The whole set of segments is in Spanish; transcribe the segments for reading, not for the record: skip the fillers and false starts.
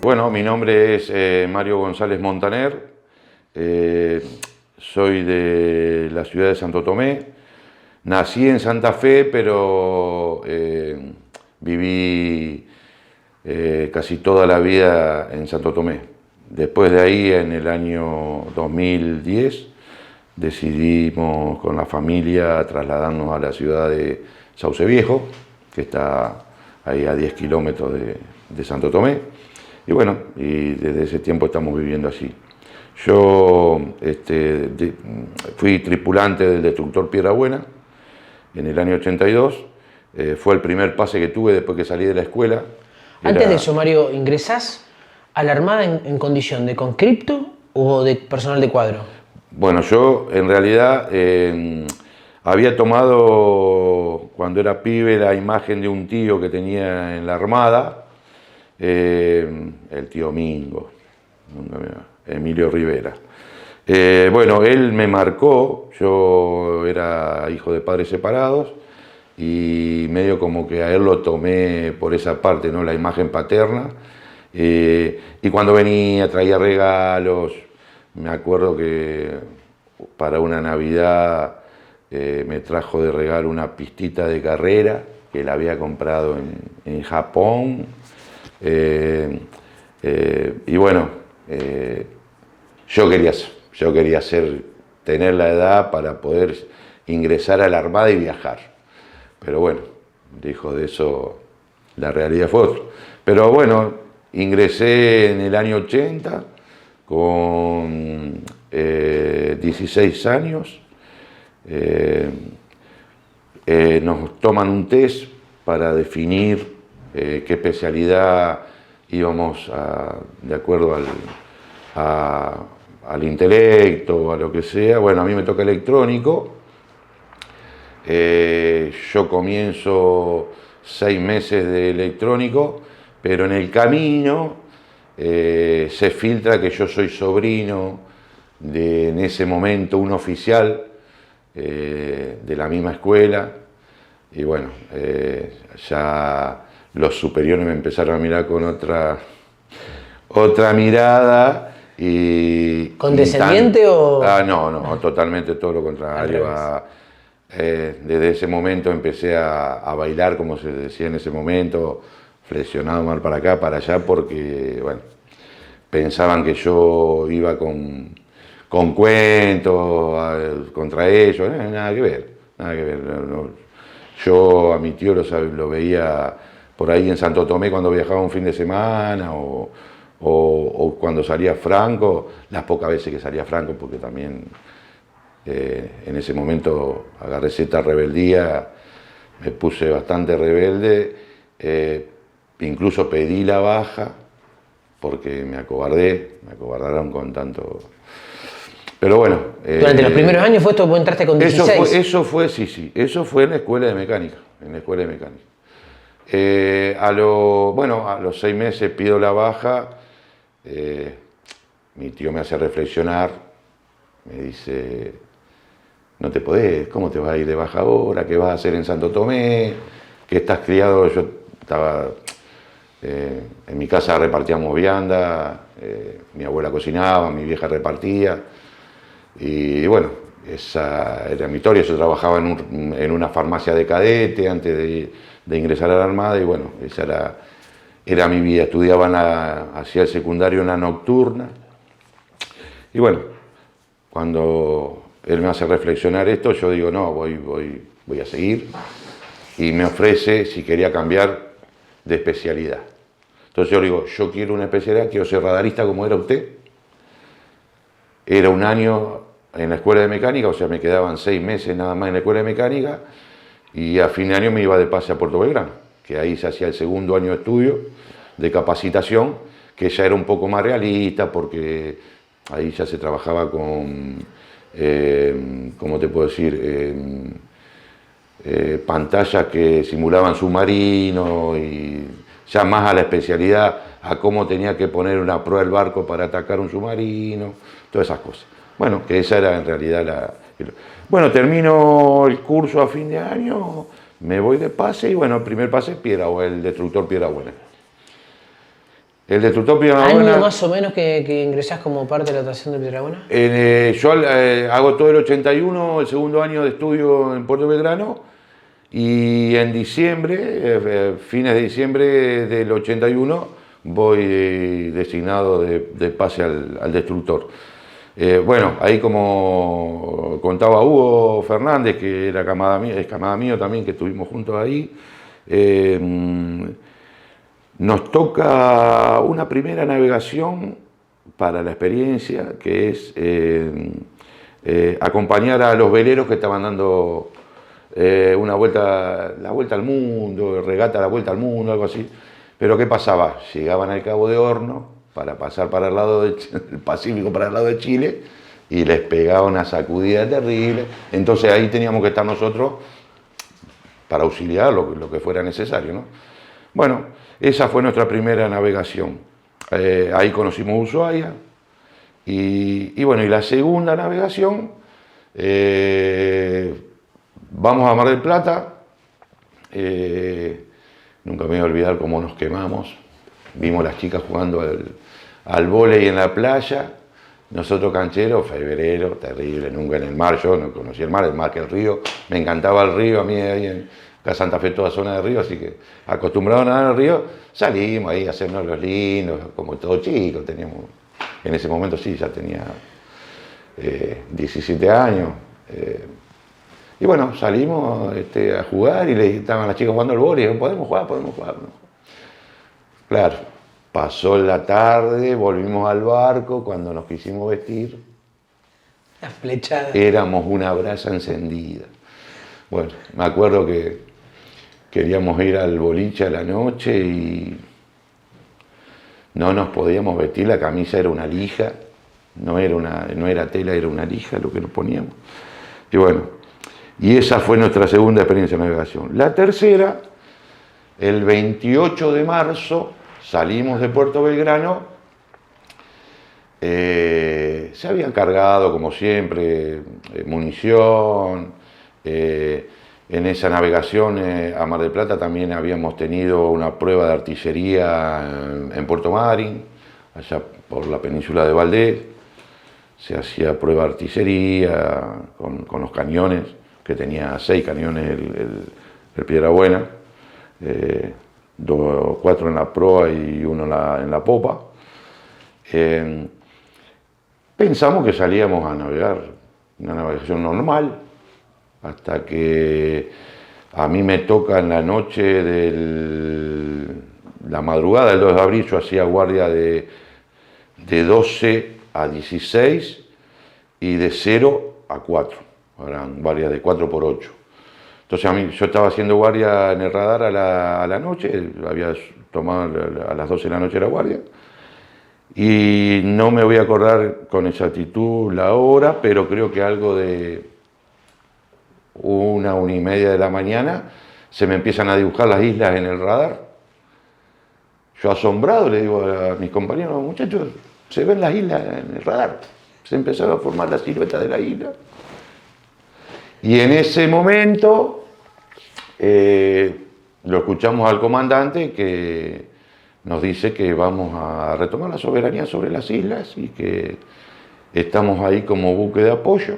Bueno, mi nombre es Mario González Montaner, soy de la ciudad de Santo Tomé, nací en Santa Fe, pero viví casi toda la vida en Santo Tomé. Después de ahí, en el año 2010, decidimos con la familia trasladarnos a la ciudad de Sauce Viejo, que está ahí a 10 kilómetros de Santo Tomé. Y bueno, y desde ese tiempo estamos viviendo así. Yo fui tripulante del destructor Piedra Buena en el año 82. Fue el primer pase que tuve después que salí de la escuela. Antes de eso, Mario, ¿ingresás a la Armada en condición de conscripto o de personal de cuadro? Bueno, yo en realidad había tomado cuando era pibe la imagen de un tío que tenía en la Armada, el tío Mingo, Emilio Rivera. Bueno, él me marcó, yo era hijo de padres separados y medio como que a él lo tomé por esa parte, ¿no? La imagen paterna. Y cuando venía traía regalos, me acuerdo que para una Navidad me trajo de regalo una pistita de carrera que la había comprado en Japón. Y bueno, yo quería tener la edad para poder ingresar a la Armada y viajar. Pero bueno, lejos de eso, la realidad fue otra. Pero bueno, ingresé en el año 80 con 16 años. Nos toman un test para definir qué especialidad íbamos de acuerdo al intelecto, a lo que sea. Bueno, a mí me toca electrónico. Yo comienzo 6 meses de electrónico, pero en el camino se filtra que yo soy sobrino de, en ese momento, un oficial de la misma escuela. Y bueno, ya los superiores me empezaron a mirar con otra mirada. ¿Condescendiente o...? No, totalmente todo lo contrario. Desde ese momento empecé a bailar, como se decía en ese momento, flexionado mal para acá, para allá, porque, bueno, pensaban que yo iba con cuentos contra ellos. Nada que ver, nada que ver. No. Yo a mi tío lo veía por ahí en Santo Tomé cuando viajaba un fin de semana o cuando salía Franco, las pocas veces que salía Franco, porque también en ese momento agarré cierta rebeldía, me puse bastante rebelde, incluso pedí la baja porque me acobardaron con tanto... Pero bueno... ¿Durante los primeros años fue esto? ¿Vos entraste con 16? Eso fue en la escuela de mecánica, a los 6 meses pido la baja, mi tío me hace reflexionar, me dice, no te podés, ¿cómo te vas a ir de baja ahora? ¿Qué vas a hacer en Santo Tomé? ¿Qué estás criado? Yo estaba, en mi casa repartíamos vianda, mi abuela cocinaba, mi vieja repartía, y bueno, esa era mi historia. Yo trabajaba en una farmacia de cadete antes de ingresar a la Armada y bueno, esa era mi vida. Estudiaba hacía el secundario en la nocturna y bueno, cuando él me hace reflexionar esto, yo digo, no, voy a seguir, y me ofrece si quería cambiar de especialidad. Entonces yo le digo, yo quiero una especialidad, quiero ser radarista como era usted. Era un año en la escuela de mecánica, o sea, me quedaban 6 meses nada más en la escuela de mecánica, y a fin de año me iba de pase a Puerto Belgrano, que ahí se hacía el segundo año de estudio, de capacitación, que ya era un poco más realista, porque ahí ya se trabajaba con, ¿cómo te puedo decir?, pantallas que simulaban submarinos, y ya más a la especialidad, a cómo tenía que poner una proa el barco para atacar un submarino, todas esas cosas. Bueno, que esa era en realidad Bueno, termino el curso a fin de año, me voy de pase y bueno, el primer pase es el destructor Piedra Buena. El destructor ¿Año Piedrabuena, más o menos que ingresás como parte de la dotación de Piedrabuena? yo hago todo el 81, el segundo año de estudio en Puerto Belgrano, y en diciembre, fines de diciembre del 81, voy designado de pase al destructor. Bueno, ahí como contaba Hugo Fernández, que era camada mía, es camada mío también, que estuvimos juntos ahí, nos toca una primera navegación para la experiencia, que es acompañar a los veleros que estaban dando una vuelta, la vuelta al mundo, regata la vuelta al mundo, algo así. Pero ¿qué pasaba? Llegaban al Cabo de Horno para pasar para el lado del Pacífico, para el lado de Chile, y les pegaba una sacudida terrible. Entonces ahí teníamos que estar nosotros para auxiliar lo que fuera necesario, ¿no? Bueno, esa fue nuestra primera navegación. Ahí conocimos Ushuaia. Y bueno, y la segunda navegación, vamos a Mar del Plata. Nunca me voy a olvidar cómo nos quemamos. Vimos las chicas jugando al vóley en la playa. Nosotros cancheros, febrero, terrible, nunca en el mar. Yo no conocía el mar que el río. Me encantaba el río, a mí ahí en acá Santa Fe toda zona de río, así que acostumbrado a nadar en el río, salimos ahí a hacernos los lindos, como todo chico. Teníamos, en ese momento sí, ya tenía 17 años. Y bueno, salimos a jugar y estaban las chicas jugando al vóley. Y podemos jugar, podemos jugar. Claro, pasó la tarde, volvimos al barco. Cuando nos quisimos vestir, La flechada. éramos una brasa encendida. Bueno, me acuerdo que queríamos ir al boliche a la noche y no nos podíamos vestir. La camisa era una lija, no era tela, era una lija lo que nos poníamos. Y bueno, y esa fue nuestra segunda experiencia de navegación. La tercera, el 28 de marzo, salimos de Puerto Belgrano. Se habían cargado, como siempre, munición. En esa navegación a Mar del Plata también habíamos tenido una prueba de artillería en Puerto Madryn, allá por la península de Valdés. Se hacía prueba de artillería con los cañones, que tenía 6 cañones el Piedrabuena, 4 en la proa y 1 en la popa. Pensamos que salíamos a navegar, una navegación normal, hasta que a mí me toca en la noche la madrugada del 2 de abril. Yo hacía guardia de 12 a 16 y de 0 a 4, eran guardias de 4 por 8. Entonces yo estaba haciendo guardia en el radar a la noche, había tomado a las 12 de la noche la guardia, y no me voy a acordar con exactitud la hora, pero creo que algo de 1:30 de la mañana se me empiezan a dibujar las islas en el radar. Yo asombrado le digo a mis compañeros: muchachos, se ven las islas en el radar. Se empezaron a formar la silueta de la isla. Y en ese momento lo escuchamos al comandante, que nos dice que vamos a retomar la soberanía sobre las islas y que estamos ahí como buque de apoyo.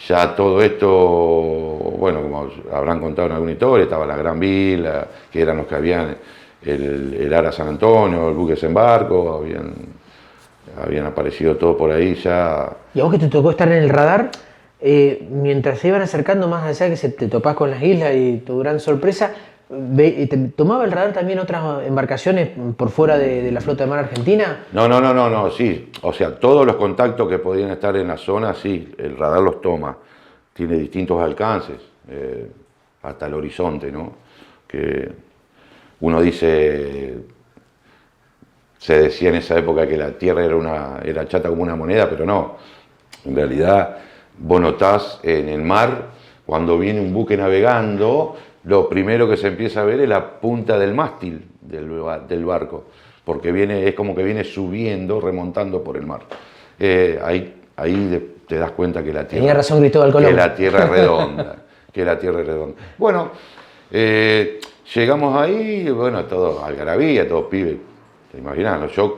Ya todo esto, bueno, como habrán contado en alguna historia, estaba la Gran Vila, que eran los que habían el Ara San Antonio, el buque desembarco, habían aparecido todo por ahí ya. ¿Y a vos que te tocó estar en el radar, mientras se iban acercando más allá, que te topás con las islas y tu gran sorpresa, ¿te tomaba el radar también otras embarcaciones por fuera de la flota de mar argentina? No, sí. O sea, todos los contactos que podían estar en la zona, sí, el radar los toma. Tiene distintos alcances, hasta el horizonte, ¿no? Que uno dice, se decía en esa época que la Tierra era chata como una moneda, pero no. En realidad, vos notás en el mar, cuando viene un buque navegando, lo primero que se empieza a ver es la punta del mástil del barco, porque es como que viene subiendo, remontando por el mar. Ahí te das cuenta que la Tierra... Tenía razón Cristóbal Colón. Que la Tierra es redonda, que la Tierra es redonda. Bueno, llegamos ahí, bueno, todo algarabía, todos pibes, te imaginas, ¿no? Yo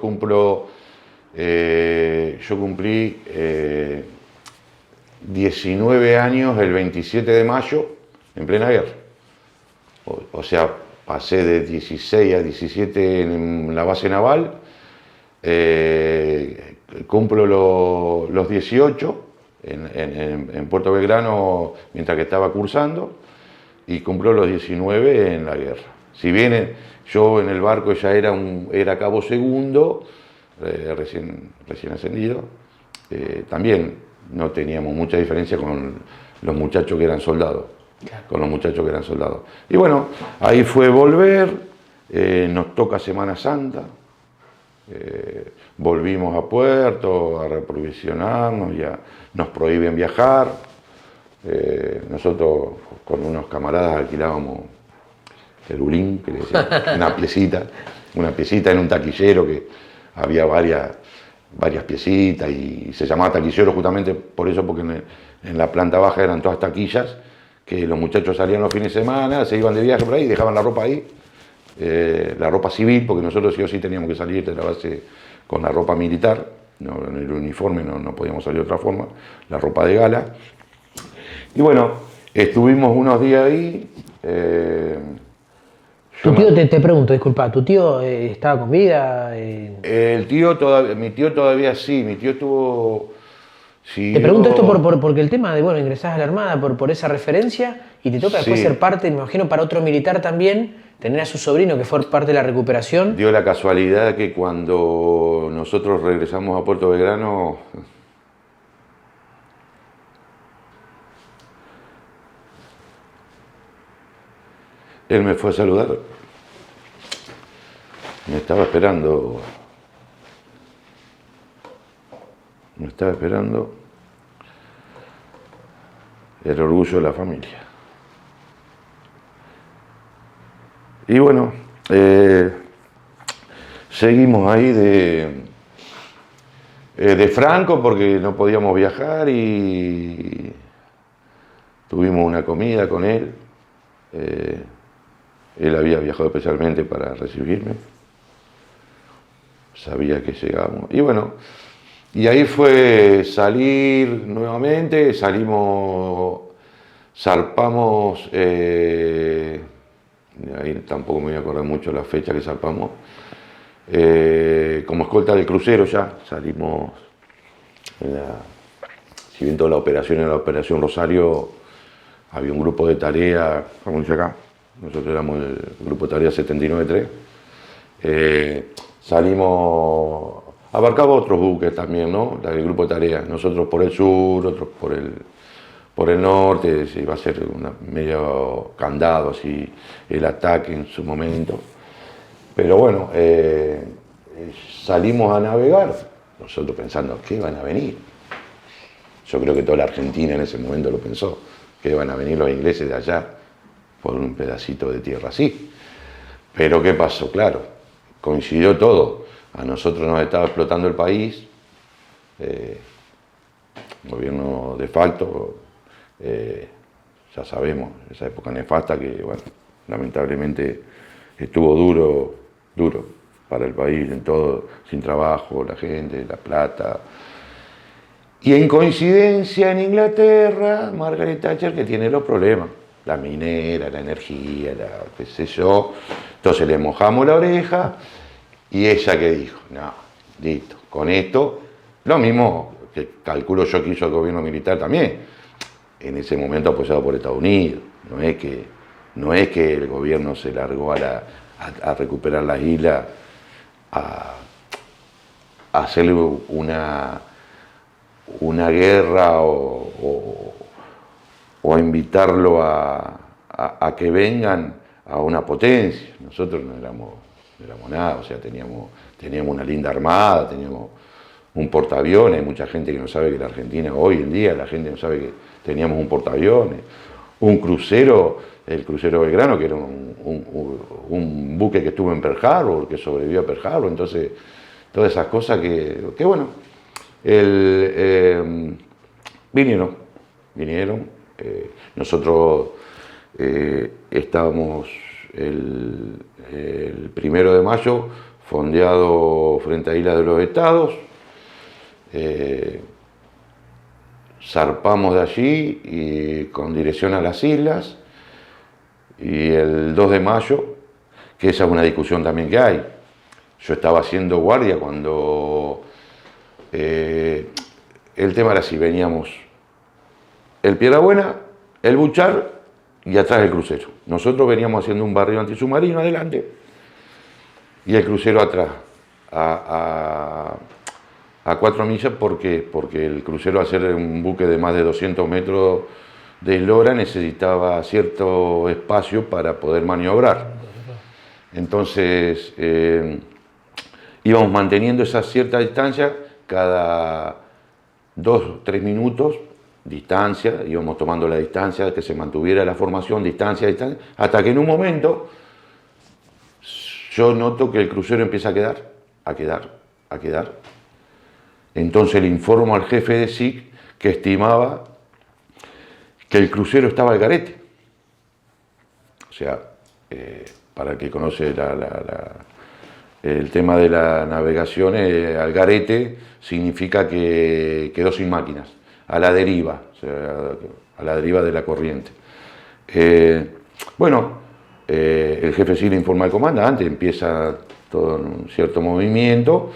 cumplí 19 años el 27 de mayo en plena guerra. O sea, pasé de 16 a 17 en la base naval, cumplo los 18 en Puerto Belgrano mientras que estaba cursando y cumplo los 19 en la guerra. Si bien yo en el barco ya era cabo segundo, recién ascendido, también no teníamos mucha diferencia con los muchachos que eran soldados. Y bueno, ahí fue volver, nos toca Semana Santa, volvimos a Puerto a reprovisionarnos, ya nos prohíben viajar. Nosotros con unos camaradas alquilábamos el Ulín, que le decían, una piecita en un taquillero que había varias piecitas y se llamaba taquillero justamente por eso, porque en la planta baja eran todas taquillas, que los muchachos salían los fines de semana, se iban de viaje por ahí y dejaban la ropa ahí, la ropa civil, porque nosotros sí o sí teníamos que salir de la base con la ropa militar, no, en el uniforme no podíamos salir de otra forma, la ropa de gala. Y bueno, estuvimos unos días ahí. ¿Tu tío, te pregunto, disculpa, ¿tu tío estaba con vida? Mi tío todavía sí, mi tío estuvo... Te pregunto esto porque el tema de, bueno, ingresás a la Armada por esa referencia y te toca después ser parte, me imagino, para otro militar también, tener a su sobrino que fue parte de la recuperación. Dio la casualidad que cuando nosotros regresamos a Puerto Belgrano, él me fue a saludar. Me estaba esperando el orgullo de la familia. Y bueno, seguimos ahí de Franco porque no podíamos viajar y tuvimos una comida con él. Él había viajado especialmente para recibirme. Sabía que llegábamos. Y bueno, y ahí fue salir nuevamente, zarpamos, ahí tampoco me voy a acordar mucho la fecha que zarpamos, como escolta del crucero ya, salimos, si bien toda la operación era la Operación Rosario, había un grupo de tarea, como dice acá, nosotros éramos el grupo de tarea 79-3, salimos, abarcaba otros buques también, ¿no? El grupo de tareas, nosotros por el sur, otros por el norte, se iba a hacer medio candado así el ataque en su momento. Pero bueno, salimos a navegar, nosotros pensando, ¿qué van a venir? Yo creo que toda la Argentina en ese momento lo pensó, que van a venir los ingleses de allá por un pedacito de tierra así. Pero ¿qué pasó? Claro, coincidió todo. A nosotros nos estaba explotando el país, gobierno de facto, ya sabemos, esa época nefasta que, bueno, lamentablemente estuvo duro para el país, en todo, sin trabajo, la gente, la plata. Y en coincidencia en Inglaterra, Margaret Thatcher, que tiene los problemas, la minera, la energía, qué sé yo, entonces le mojamos la oreja. Y ella que dijo, no, listo, con esto, lo mismo que calculo yo que hizo el gobierno militar también, en ese momento apoyado por Estados Unidos, no es que el gobierno se largó a recuperar las islas, a hacerle una guerra o a invitarlo a que vengan a una potencia. Nosotros no éramos nada, o sea, teníamos una linda armada, teníamos un portaaviones, hay mucha gente que no sabe que la Argentina, hoy en día la gente no sabe que teníamos un portaaviones, un crucero, el crucero Belgrano, que era un buque que estuvo en Pearl Harbor, que sobrevivió a Pearl Harbor, entonces todas esas cosas que bueno, vinieron, nosotros estábamos el 1 de mayo, fondeado frente a Isla de los Estados. Zarpamos de allí y con dirección a las islas, y el 2 de mayo, que esa es una discusión también que hay, yo estaba haciendo guardia cuando el tema era así, veníamos el Piedrabuena, el Buchar y atrás el crucero. Nosotros veníamos haciendo un barrio antisubmarino adelante y el crucero atrás, a 4 millas, porque el crucero, al ser un buque de más de 200 metros de eslora, necesitaba cierto espacio para poder maniobrar. Entonces íbamos manteniendo esa cierta distancia, cada 2 o 3 minutos, distancia, íbamos tomando la distancia, que se mantuviera la formación, distancia, hasta que en un momento yo noto que el crucero empieza a quedar. Entonces le informo al jefe de SIC, que estimaba que el crucero estaba al garete. O sea, para el que conoce el tema de la navegación, al garete significa que quedó sin máquinas, a la deriva, o sea, a la deriva de la corriente. El jefe sí le informa al comandante, empieza todo un cierto movimiento,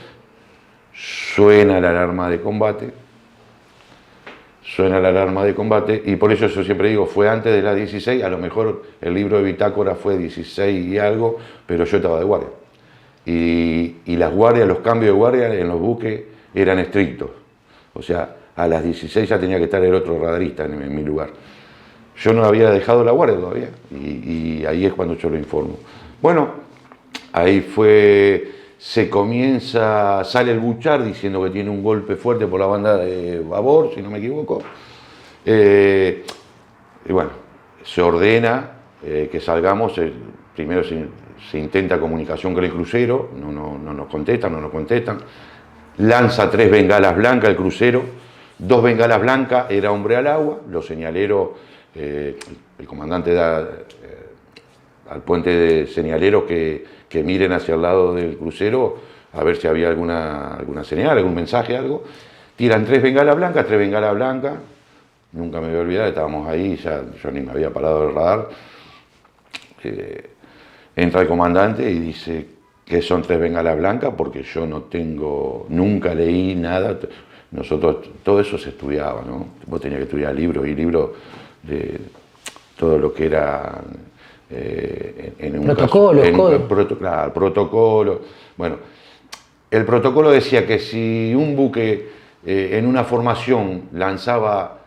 suena la alarma de combate, y por eso yo siempre digo, fue antes de las 16, a lo mejor el libro de bitácora fue 16 y algo, pero yo estaba de guardia. Y las guardias, los cambios de guardia en los buques eran estrictos. O sea, a las 16 ya tenía que estar el otro radarista en mi lugar. Yo no había dejado la guardia todavía, y ahí es cuando yo lo informo. Bueno, ahí sale el Buchar diciendo que tiene un golpe fuerte por la banda de babor, si no me equivoco. Y bueno, se ordena que salgamos. Primero se intenta comunicación con el crucero, no nos contestan. Lanza 3 bengalas blancas el crucero, 2 bengalas blancas, era hombre al agua. Los señaleros, el comandante da al puente de señaleros que miren hacia el lado del crucero a ver si había alguna señal, algún mensaje, algo. Tiran 3 bengalas blancas. Nunca me voy a olvidar, estábamos ahí, ya yo ni me había parado del radar. Entra el comandante y dice que son 3 bengalas blancas, porque yo nunca leí nada. Nosotros, todo eso se estudiaba, ¿no? Vos tenías que estudiar libros y libros de todo lo que era en un protocolos, claro, protocolo. Bueno, el protocolo decía que si un buque en una formación lanzaba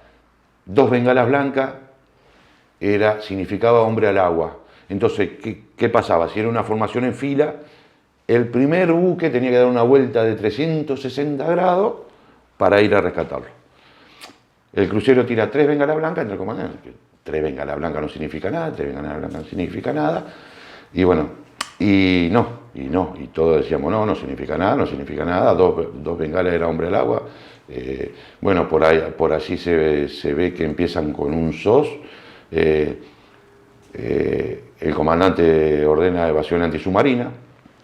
2 bengalas blancas, significaba hombre al agua. Entonces, ¿qué pasaba? Si era una formación en fila, el primer buque tenía que dar una vuelta de 360 grados para ir a rescatarlo. El crucero tira 3 bengalas blancas, entre el comandante. 3 bengalas blancas no significa nada, 3 bengalas blancas no significa nada. Y bueno, y todos decíamos, no significa nada, 2 bengalas era hombre al agua. Bueno, por allí se ve que empiezan con un SOS. El comandante ordena evasión antisubmarina,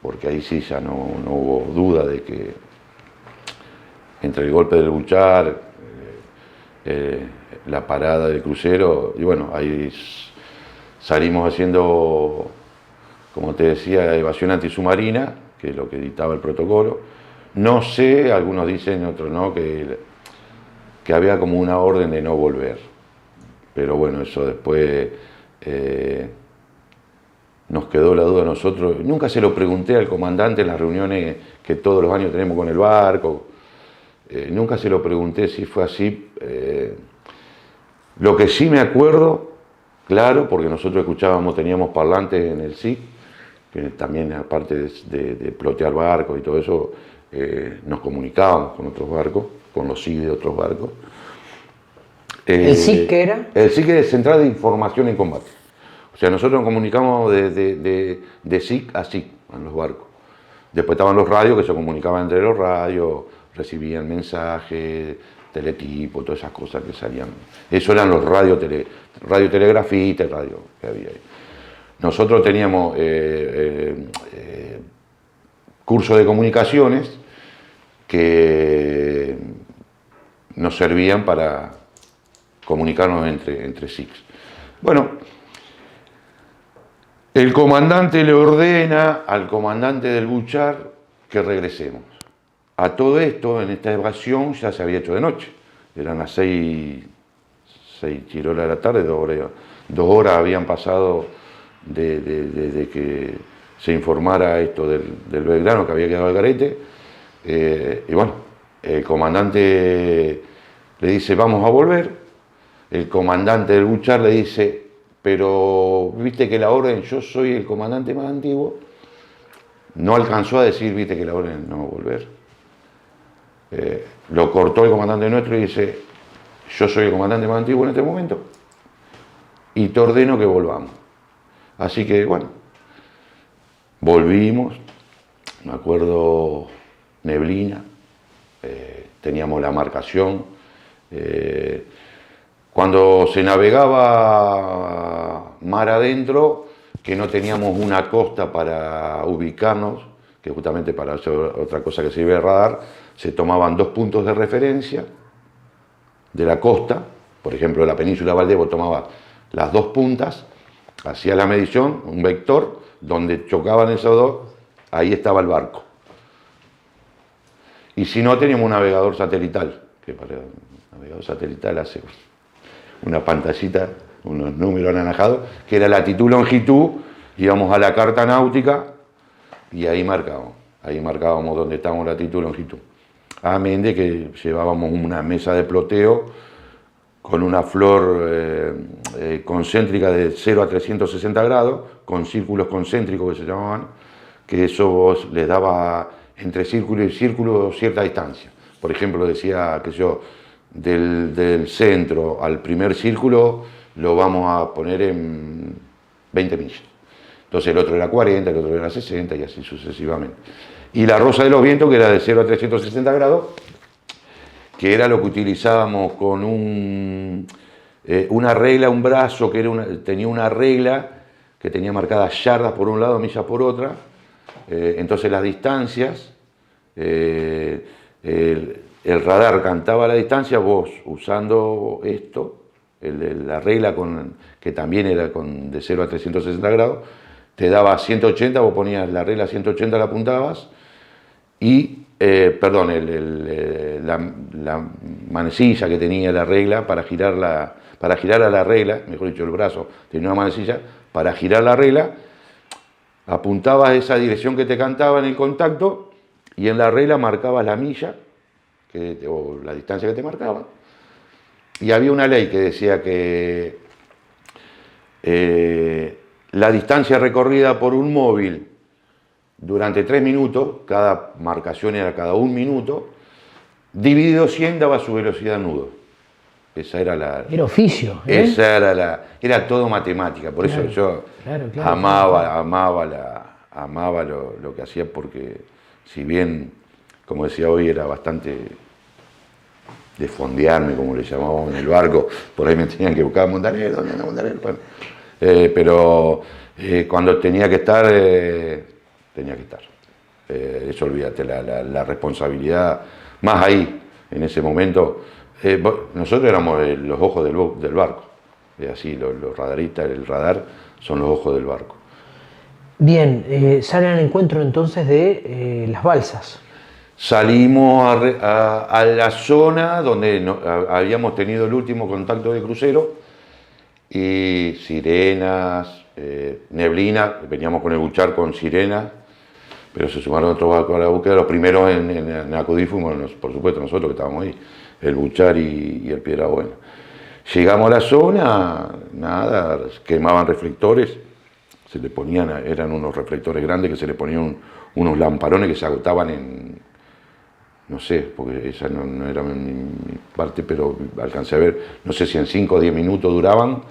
porque ahí sí ya no hubo duda de que entre el golpe del Buchar, la parada del crucero, y bueno, ahí salimos haciendo, como te decía, evasión antisubmarina, que es lo que dictaba el protocolo. No sé, algunos dicen, otros no, que había como una orden de no volver. Pero bueno, eso después nos quedó la duda a nosotros. Nunca se lo pregunté al comandante en las reuniones que todos los años tenemos con el barco. Nunca se lo pregunté si fue así. Lo que sí me acuerdo, claro, porque nosotros teníamos parlantes en el SIC, que también aparte de plotear barcos y todo eso, nos comunicábamos con otros barcos, con los SIC de otros barcos. ¿El SIC qué era? El SIC es Central de Información en Combate. O sea, nosotros nos comunicamos de SIC a SIC en los barcos. Después estaban los radios, que se comunicaban entre los radios, recibían mensajes, teletipo, todas esas cosas que salían. Eso eran los radiotelegrafistas, que había ahí. Nosotros teníamos cursos de comunicaciones que nos servían para comunicarnos entre SIGs. Bueno, el comandante le ordena al comandante del Buchar que regresemos. A todo esto, en esta evasión, ya se había hecho de noche. Eran las 6 chirolas de la tarde, 2 horas habían pasado desde que se informara esto del Belgrano, que había quedado al garete. Y bueno, el comandante le dice, vamos a volver. El comandante del Buchar le dice, pero viste que la orden, yo soy el comandante más antiguo. No alcanzó a decir, viste que la orden no volver. Lo cortó el comandante nuestro y dice, yo soy el comandante más antiguo en este momento y te ordeno que volvamos. Así que bueno, volvimos, me acuerdo, neblina, teníamos la marcación. Cuando se navegaba mar adentro, que no teníamos una costa para ubicarnos, que justamente para hacer otra cosa que sirve el radar, se tomaban 2 puntos de referencia de la costa, por ejemplo la península Valdevo tomaba las 2 puntas, hacía la medición, un vector, donde chocaban esos 2, ahí estaba el barco. Y si no, teníamos un navegador satelital, que para el navegador satelital hace una pantallita, unos números anaranjados, que era latitud, longitud, íbamos a la carta náutica y ahí marcábamos donde estábamos latitud, longitud. Amén de que llevábamos una mesa de ploteo con una flor concéntrica de 0 a 360 grados, con círculos concéntricos que se llamaban, que eso les daba entre círculo y círculo cierta distancia. Por ejemplo, decía, que yo, del centro al primer círculo lo vamos a poner en 20 millas. Entonces el otro era 40, el otro era 60 y así sucesivamente. Y la rosa de los vientos, que era de 0 a 360 grados, que era lo que utilizábamos con una regla, un brazo que tenía una regla que tenía marcadas yardas por un lado, millas por otra. Entonces las distancias, el radar cantaba la distancia, vos usando esto, la regla que también era de 0 a 360 grados, te daba 180, vos ponías la regla 180, la apuntabas, y, la manecilla que tenía la regla para girar a la regla, mejor dicho, el brazo tenía una manecilla, para girar la regla, apuntabas esa dirección que te cantaba en el contacto, y en la regla marcabas la milla, o la distancia que te marcaba, y había una ley que decía que la distancia recorrida por un móvil durante 3 minutos, cada marcación era cada 1 minuto, dividido 100 daba su velocidad nudo. Esa era la... Era oficio. Esa era todo matemática, por eso yo amaba lo que hacía, porque si bien, como decía hoy, era bastante de fondearme, como le llamábamos en el barco, por ahí me tenían que buscar Montaner, ¿dónde anda Montaner? Bueno, pero cuando tenía que estar, tenía que estar. Eso olvídate, la responsabilidad, más ahí, en ese momento. Nosotros éramos los ojos del barco, así, los radaristas, el radar son los ojos del barco. Bien, salen al encuentro entonces de las balsas. Salimos a la zona donde habíamos tenido el último contacto de crucero, y sirenas, neblina, veníamos con el Buchar con sirenas, pero se sumaron otros barcos a la búsqueda. Los primeros en acudir fuimos, por supuesto, nosotros que estábamos ahí, el Buchar y el Piedrabuena. Llegamos a la zona, nada, quemaban reflectores, se le ponían, eran unos reflectores grandes que se le ponían unos lamparones que se agotaban en, no sé, porque esa no era mi parte, pero alcancé a ver, no sé si en 5 o 10 minutos duraban,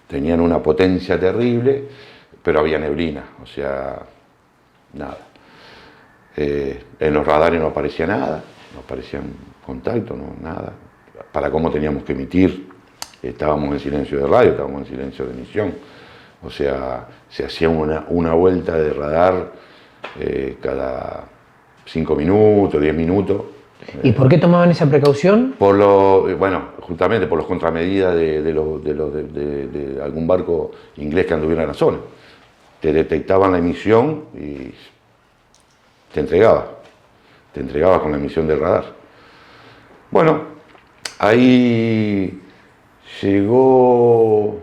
tenían una potencia terrible, pero había neblina, o sea, nada. En los radares no aparecía nada, no aparecían contactos, no, nada. Para cómo teníamos que emitir, estábamos en silencio de radio, estábamos en silencio de emisión, o sea, se hacía una vuelta de radar cada 5 minutos, 10 minutos. ¿Y por qué tomaban esa precaución? Bueno, justamente por los contramedidas de algún barco inglés que anduviera en la zona. Te detectaban la emisión y te entregabas con la emisión del radar. Bueno, ahí llegó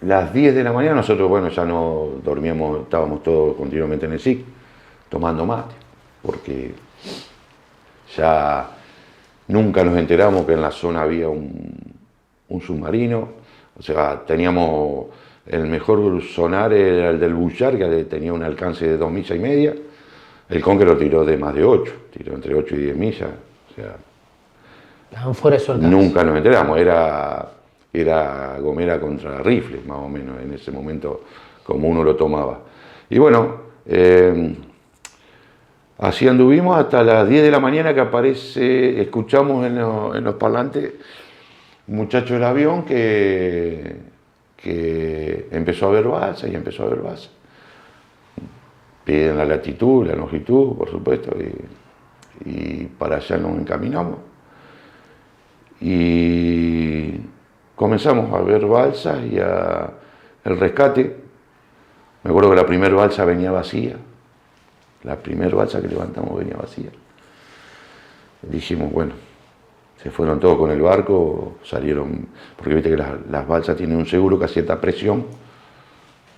las 10 de la mañana, nosotros, bueno, ya no dormíamos, estábamos todos continuamente en el SIC, tomando mate, porque ya nunca nos enteramos que en la zona había un submarino, o sea, teníamos el mejor sonar, era el del Bullard, que tenía un alcance de 2,5 millas, el Conque lo tiró de más de 8, tiró entre 8 y 10 millas, o sea, Estaban fuera de su alcance. nunca nos enteramos, era Gomera contra rifles, más o menos, en ese momento, como uno lo tomaba. Y bueno, así anduvimos hasta las 10 de la mañana que escuchamos en los parlantes un muchacho del avión que empezó a ver balsa y empezó a ver balsa. Piden la latitud, la longitud, por supuesto, y para allá nos encaminamos. Y comenzamos a ver balsas y el rescate. Me acuerdo que la primera balsa venía vacía. La primera balsa que levantamos venía vacía. Dijimos, bueno, se fueron todos con el barco, salieron, porque viste que las balsas tienen un seguro que a cierta presión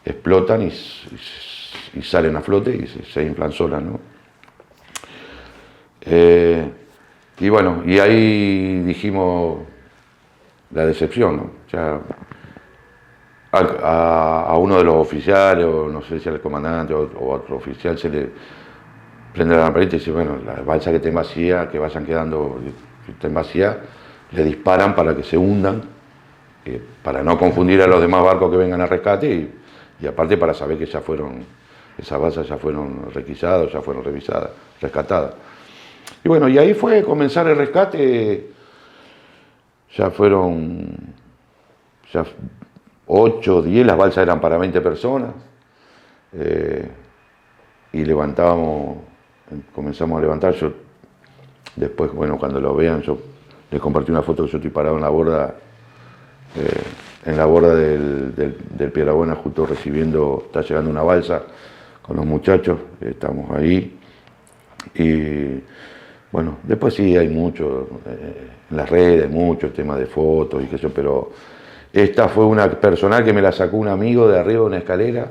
explotan y salen a flote y se inflan solas, ¿no? Y bueno, y ahí dijimos la decepción, ¿no? Ya a uno de los oficiales, o no sé si al comandante o a otro oficial, se le prende la lamparita y dice, bueno, las balsas que estén vacías, que vayan quedando, que estén vacías, le disparan para que se hundan, para no confundir a los demás barcos que vengan a rescate y aparte para saber que esas balsas ya fueron requisadas, ya fueron revisadas, rescatadas. Y bueno, y ahí fue comenzar el rescate, ya fueron 8, 10, las balsas eran para 20 personas, y comenzamos a levantar. Yo después, bueno, cuando lo vean, yo les compartí una foto que yo estoy parado en la borda del Piedrabuena, justo está llegando una balsa con los muchachos, estamos ahí. Y bueno, después sí hay mucho, en las redes, mucho tema de fotos y qué sé yo, pero esta fue una personal que me la sacó un amigo de arriba de una escalera,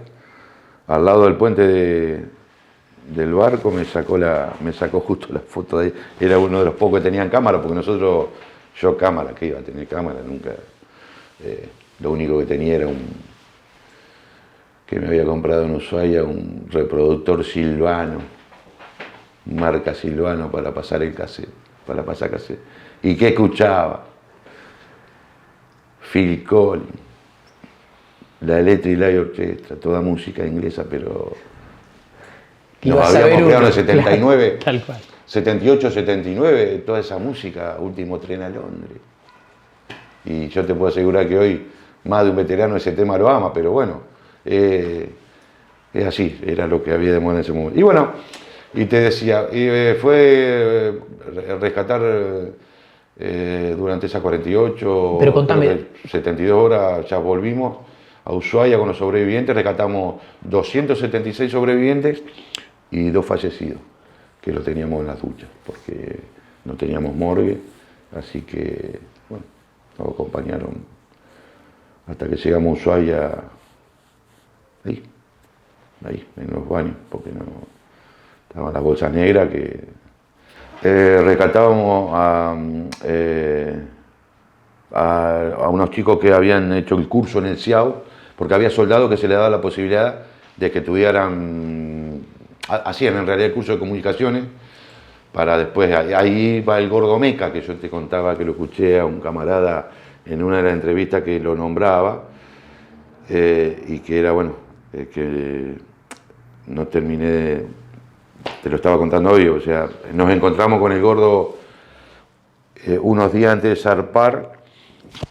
al lado del puente del barco, me sacó justo la foto de ahí. Era uno de los pocos que tenían cámara, porque yo cámara, que iba a tener cámara, nunca. Lo único que tenía era que me había comprado en Ushuaia un reproductor Silvano, marca Silvano para pasar el cassette, para pasar cassette. ¿Y qué escuchaba? Phil Collins, la Electric Light Orchestra, toda música inglesa, pero nos habíamos creado en el 79, claro, tal cual. 78, 79, toda esa música, Último tren a Londres. Y yo te puedo asegurar que hoy más de un veterano ese tema lo ama, pero bueno, es así, era lo que había de moda en ese momento. Y bueno, y te decía, fue rescatar durante esas 48, pero contame, 72 horas, ya volvimos a Ushuaia con los sobrevivientes, rescatamos 276 sobrevivientes y 2 fallecidos, que los teníamos en las duchas, porque no teníamos morgue, así que, bueno, nos acompañaron hasta que llegamos a Ushuaia, ahí, en los baños, porque no estaban las bolsas negras que rescatábamos a unos chicos que habían hecho el curso en el CIAO, porque había soldados que se les daba la posibilidad de que hacían en realidad el curso de comunicaciones, para después, ahí va el Gordo Meca, que yo te contaba, que lo escuché a un camarada en una de las entrevistas que lo nombraba, y que era, bueno, que no terminé te lo estaba contando hoy, o sea, nos encontramos con el Gordo unos días antes de zarpar,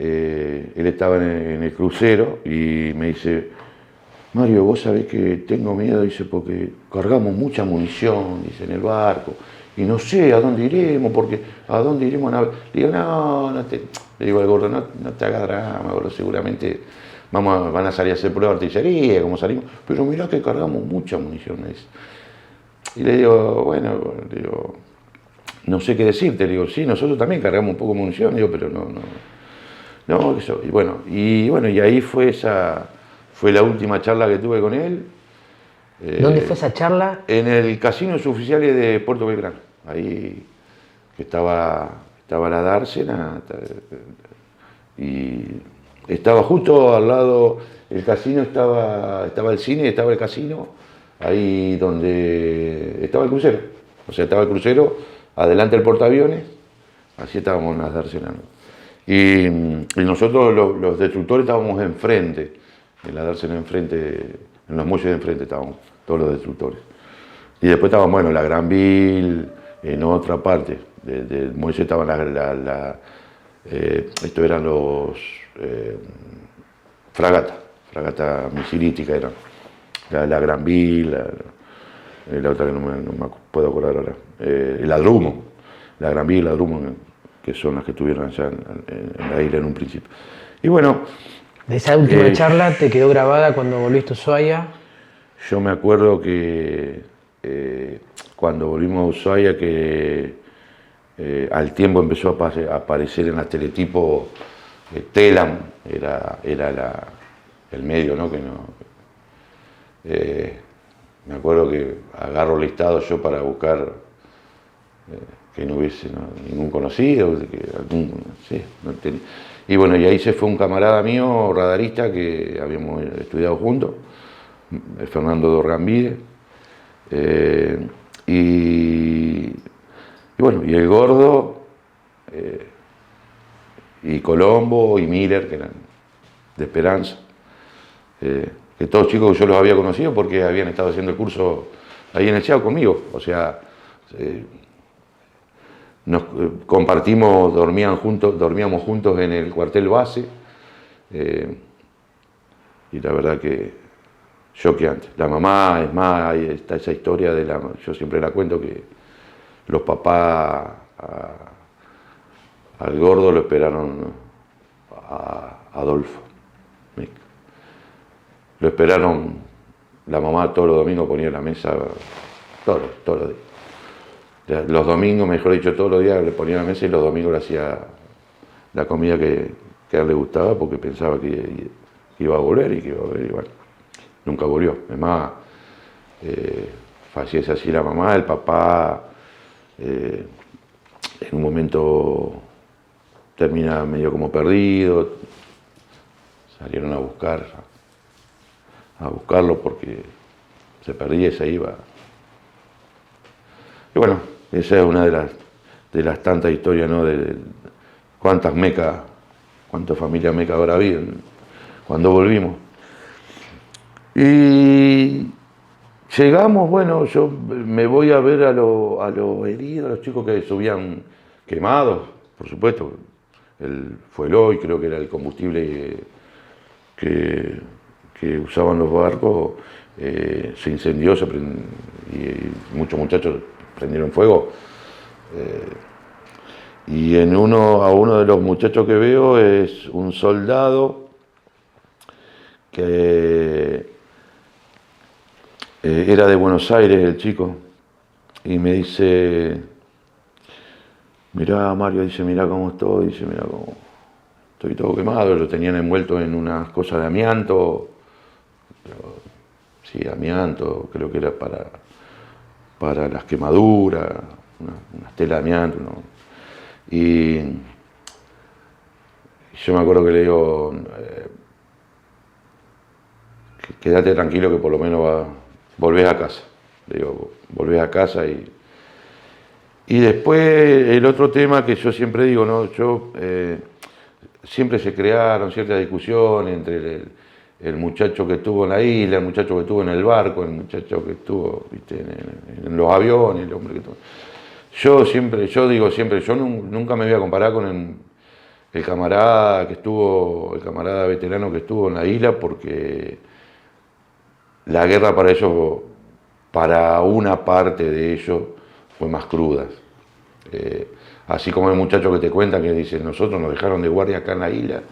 él estaba en el crucero y me dice, Mario, vos sabés que tengo miedo, dice, porque cargamos mucha munición, dice, en el barco, y no sé a dónde iremos, porque a dónde iremos a navegar. Le digo, no, le digo al gordo, no te hagas drama, gordo, seguramente van a salir a hacer prueba de artillería, como salimos, pero mirá que cargamos mucha munición, me dice. Y le digo, bueno, le digo, no sé qué decirte, le digo, sí, nosotros también cargamos un poco de munición, digo, pero no, eso. Y ahí fue la última charla que tuve con él. ¿Dónde fue esa charla? En el Casino de sus oficiales de Puerto Belgrano, ahí que estaba la dársena, y estaba justo al lado, el casino estaba el cine, estaba el casino, ahí donde estaba el crucero, o sea, estaba el crucero, adelante el portaaviones, así estábamos en las dársenas, ¿no? Y nosotros los destructores estábamos enfrente, en la dársena enfrente, en los muelles de enfrente estábamos todos los destructores. Y después estábamos, bueno, la Granville, en otra parte del muelle estaban esto eran los fragata misilística eran, la Granville, la otra que no me puedo acordar ahora, el Adrumo, la Granville y el Adrumo, que son las que estuvieron allá en la isla en un principio. Y bueno... De esa última charla te quedó grabada cuando volviste a Ushuaia. Yo me acuerdo que cuando volvimos a Ushuaia, que al tiempo empezó a aparecer en las teletipos, Telam era el medio, ¿no? Me acuerdo que agarro listado yo para buscar que no hubiese ningún conocido, y bueno, y ahí se fue un camarada mío, radarista, que habíamos estudiado juntos, Fernando Dorgambide, y bueno, y el Gordo, y Colombo y Miller, que eran de Esperanza, que todos chicos que yo los había conocido porque habían estado haciendo el curso ahí en el Chao conmigo, o sea, nos compartimos, dormíamos juntos en el cuartel base, y la verdad que choqueante. La mamá, es más, ahí está esa historia yo siempre la cuento, que los papás al Gordo lo esperaron a Adolfo. Lo esperaron, la mamá todos los domingos ponía en la mesa, todos los días. Los domingos, mejor dicho, todos los días le ponía en la mesa, y los domingos le hacía la comida que a él le gustaba, porque pensaba que iba a volver y bueno, nunca volvió. Además, fallece así la mamá, el papá en un momento termina medio como perdido, salieron a buscarlo porque se perdía y se iba. Y bueno, esa es una de las tantas historias, ¿no? De cuántas familias mecas habrá habido cuando volvimos. Y llegamos, bueno, yo me voy a ver a los heridos, a los chicos que subían quemados, por supuesto. El fueloil, creo que era el combustible que usaban los barcos, se incendió, y muchos muchachos prendieron fuego. Y a uno de los muchachos que veo es un soldado que era de Buenos Aires, el chico, y me dice, mirá Mario, dice, mirá cómo estoy, dice, mirá cómo estoy todo quemado. Lo tenían envuelto en unas cosas de amianto, sí, amianto, creo que era para las quemaduras, unas telas de amianto, ¿no? Y yo me acuerdo que le digo, quédate tranquilo que por lo menos volvés a casa. Le digo, volvés a casa. Y después el otro tema que yo siempre digo, ¿no? Siempre se crearon ciertas discusiones entre el muchacho que estuvo en la isla, el muchacho que estuvo en el barco, el muchacho que estuvo, ¿viste? En los aviones, el hombre que estuvo. Yo digo siempre, yo nunca me voy a comparar con el camarada veterano que estuvo en la isla, porque la guerra para ellos, para una parte de ellos, fue más cruda. Así como el muchacho que te cuenta que dice, nosotros nos dejaron de guardia acá en la isla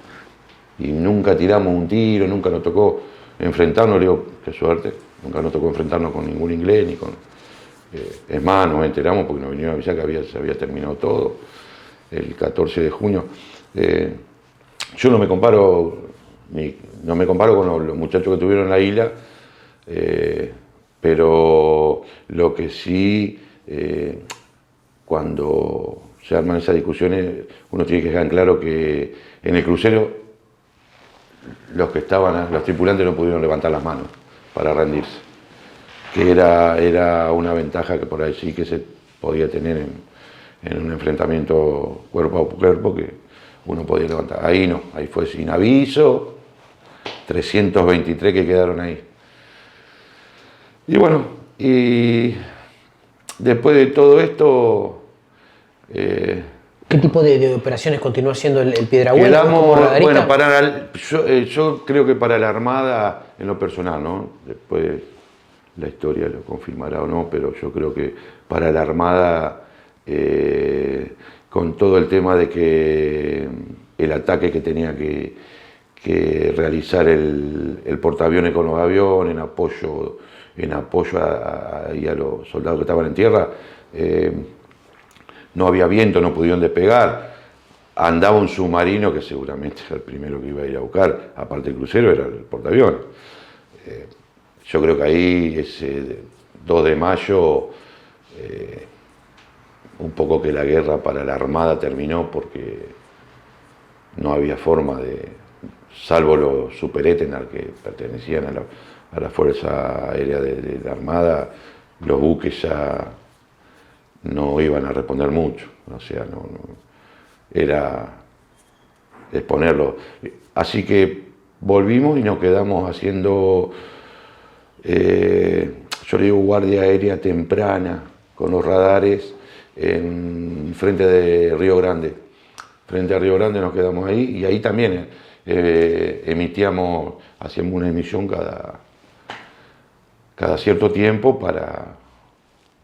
y nunca tiramos un tiro, nunca nos tocó enfrentarnos, le digo, qué suerte, nunca nos tocó enfrentarnos con ningún inglés, ni con... es más, nos enteramos porque nos vinieron a avisar que se había terminado todo, el 14 de junio. Yo no me comparo con los muchachos que tuvieron en la isla, pero lo que sí, cuando se arman esas discusiones, uno tiene que dejar en claro que en el crucero los tripulantes no pudieron levantar las manos para rendirse, que era una ventaja que por ahí sí que se podía tener en un enfrentamiento cuerpo a cuerpo, que uno podía levantar. Ahí no, ahí fue sin aviso, 323 que quedaron ahí. Y bueno, y después de todo esto... ¿Qué tipo de operaciones continúa siendo el Piedrabuena como radarista? Bueno, yo creo que para la Armada, en lo personal, ¿no? Después la historia lo confirmará o no, pero yo creo que para la Armada, con todo el tema de que el ataque que tenía que realizar el portaaviones con los aviones en apoyo a los soldados que estaban en tierra, no había viento, no pudieron despegar, andaba un submarino que seguramente era el primero que iba a ir a buscar, aparte del crucero era el portaaviones. Yo creo que ahí, ese 2 de mayo, un poco que la guerra para la Armada terminó porque no había forma salvo los superétenas que pertenecían a la Fuerza Aérea de la Armada, los buques ya no iban a responder mucho, o sea, no era exponerlo. Así que volvimos y nos quedamos haciendo, yo le digo guardia aérea temprana, con los radares en frente de Río Grande. Frente a Río Grande nos quedamos ahí y ahí también hacíamos una emisión cada cierto tiempo para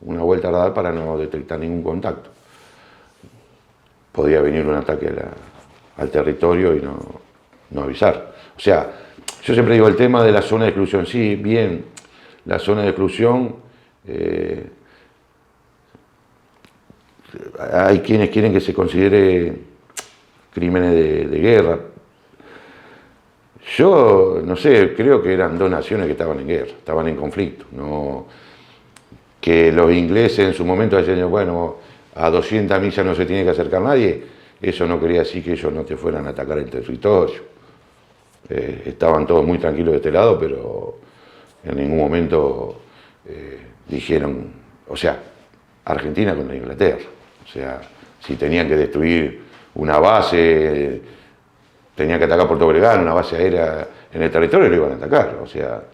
una vuelta a radar para no detectar ningún contacto. Podía venir un ataque al territorio y no avisar. O sea, yo siempre digo el tema de la zona de exclusión. Sí, bien, la zona de exclusión, hay quienes quieren que se considere crímenes de guerra. Yo, no sé, creo que eran dos naciones que estaban en guerra, estaban en conflicto. Que los ingleses en su momento decían, bueno, a 200 millas no se tiene que acercar nadie, eso no quería decir que ellos no te fueran a atacar el territorio. Estaban todos muy tranquilos de este lado, pero en ningún momento dijeron, o sea, Argentina contra Inglaterra. O sea, si tenían que destruir una base, tenían que atacar Puerto Belgrano, una base aérea en el territorio, lo iban a atacar. O sea,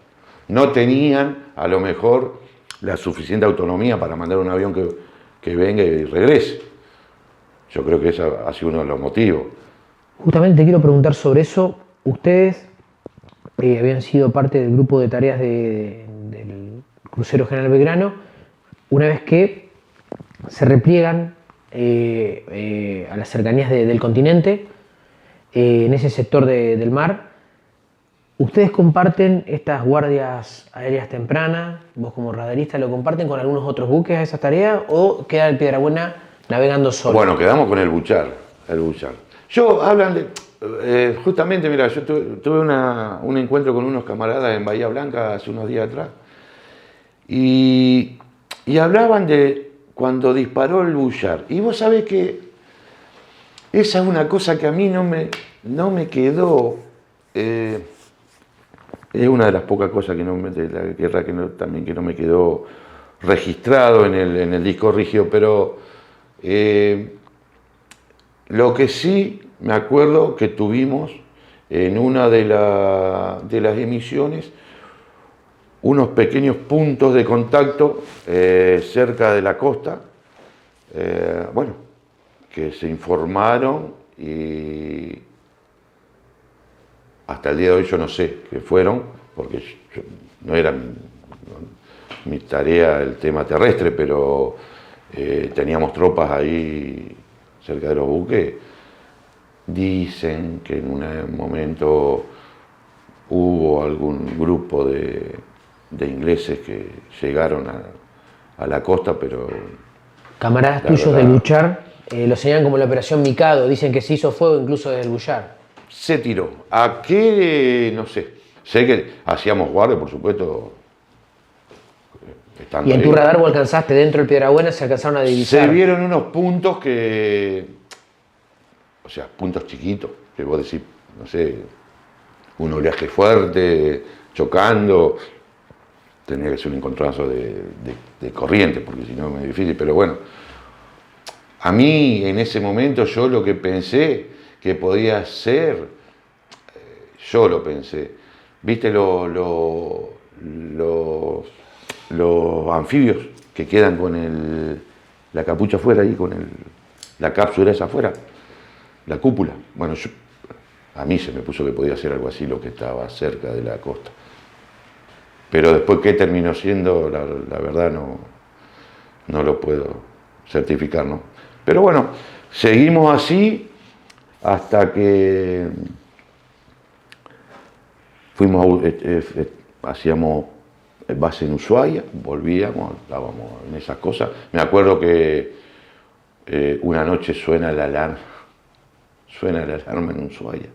no tenían a lo mejor la suficiente autonomía para mandar un avión que venga y regrese. Yo creo que ese ha sido uno de los motivos. Justamente te quiero preguntar sobre eso. Ustedes habían sido parte del grupo de tareas del crucero General Belgrano. Una vez que se repliegan a las cercanías del continente, en ese sector del mar, ¿ustedes comparten estas guardias aéreas tempranas? ¿Vos como radarista lo comparten con algunos otros buques a esas tareas? ¿O queda el Piedrabuena navegando solo? Bueno, quedamos con el Buchar. Hablan de... justamente, mira, yo tuve un encuentro con unos camaradas en Bahía Blanca hace unos días atrás y hablaban de cuando disparó el Buchar. Y vos sabés que esa es una cosa que a mí no me quedó... es una de las pocas cosas de la guerra que no me quedó registrado en el disco rígido, pero lo que sí me acuerdo que tuvimos en una de las emisiones unos pequeños puntos de contacto cerca de la costa, que se informaron y hasta el día de hoy yo no sé qué fueron, porque no era mi tarea el tema terrestre, pero teníamos tropas ahí cerca de los buques. Dicen que en un momento hubo algún grupo de ingleses que llegaron a la costa, pero... Camaradas tuyos del Buchar lo señalan como la operación Mikado, dicen que se hizo fuego incluso desde el Buchar. Se tiró. ¿A qué? No sé. Sé que hacíamos guardia, por supuesto. ¿Y en tu radar vos alcanzaste dentro del Piedrabuena, se alcanzaron a divisar? Se vieron unos puntos que... O sea, puntos chiquitos, que vos decís, no sé, un oleaje fuerte, chocando. Tenía que ser un encontronazo de corriente, porque si no es muy difícil. Pero bueno, a mí en ese momento yo lo que pensé que podía ser, yo lo pensé. ¿Viste los anfibios que quedan con la capucha afuera ahí, con la cápsula esa afuera? La cúpula. Bueno, a mí se me puso que podía ser algo así lo que estaba cerca de la costa. Pero después qué terminó siendo, la verdad no lo puedo certificar, ¿no? Pero bueno, seguimos así hasta que hacíamos base en Ushuaia, volvíamos, estábamos en esas cosas. Me acuerdo que una noche suena la alarma en Ushuaia.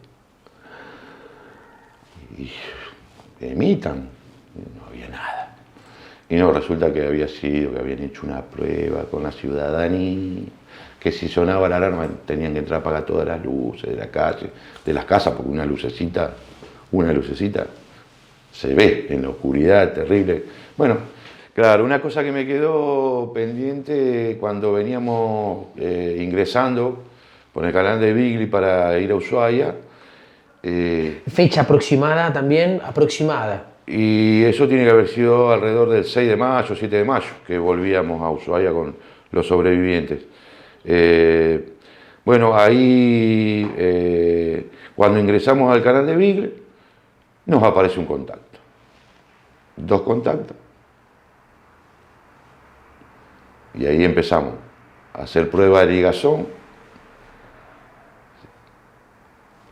Y emitan, no había nada. Y no, resulta que que habían hecho una prueba con la ciudadanía, que si sonaba la alarma tenían que entrar a apagar todas las luces de la calle, de las casas, porque una lucecita se ve en la oscuridad, terrible. Bueno, claro, una cosa que me quedó pendiente cuando veníamos ingresando por el canal de Bigli para ir a Ushuaia. Fecha aproximada también, aproximada. Y eso tiene que haber sido alrededor del 6 de mayo, 7 de mayo, que volvíamos a Ushuaia con los sobrevivientes. Bueno, ahí cuando ingresamos al canal de Bigli, nos aparece un contacto. 2 contactos. Y ahí empezamos a hacer prueba de ligazón.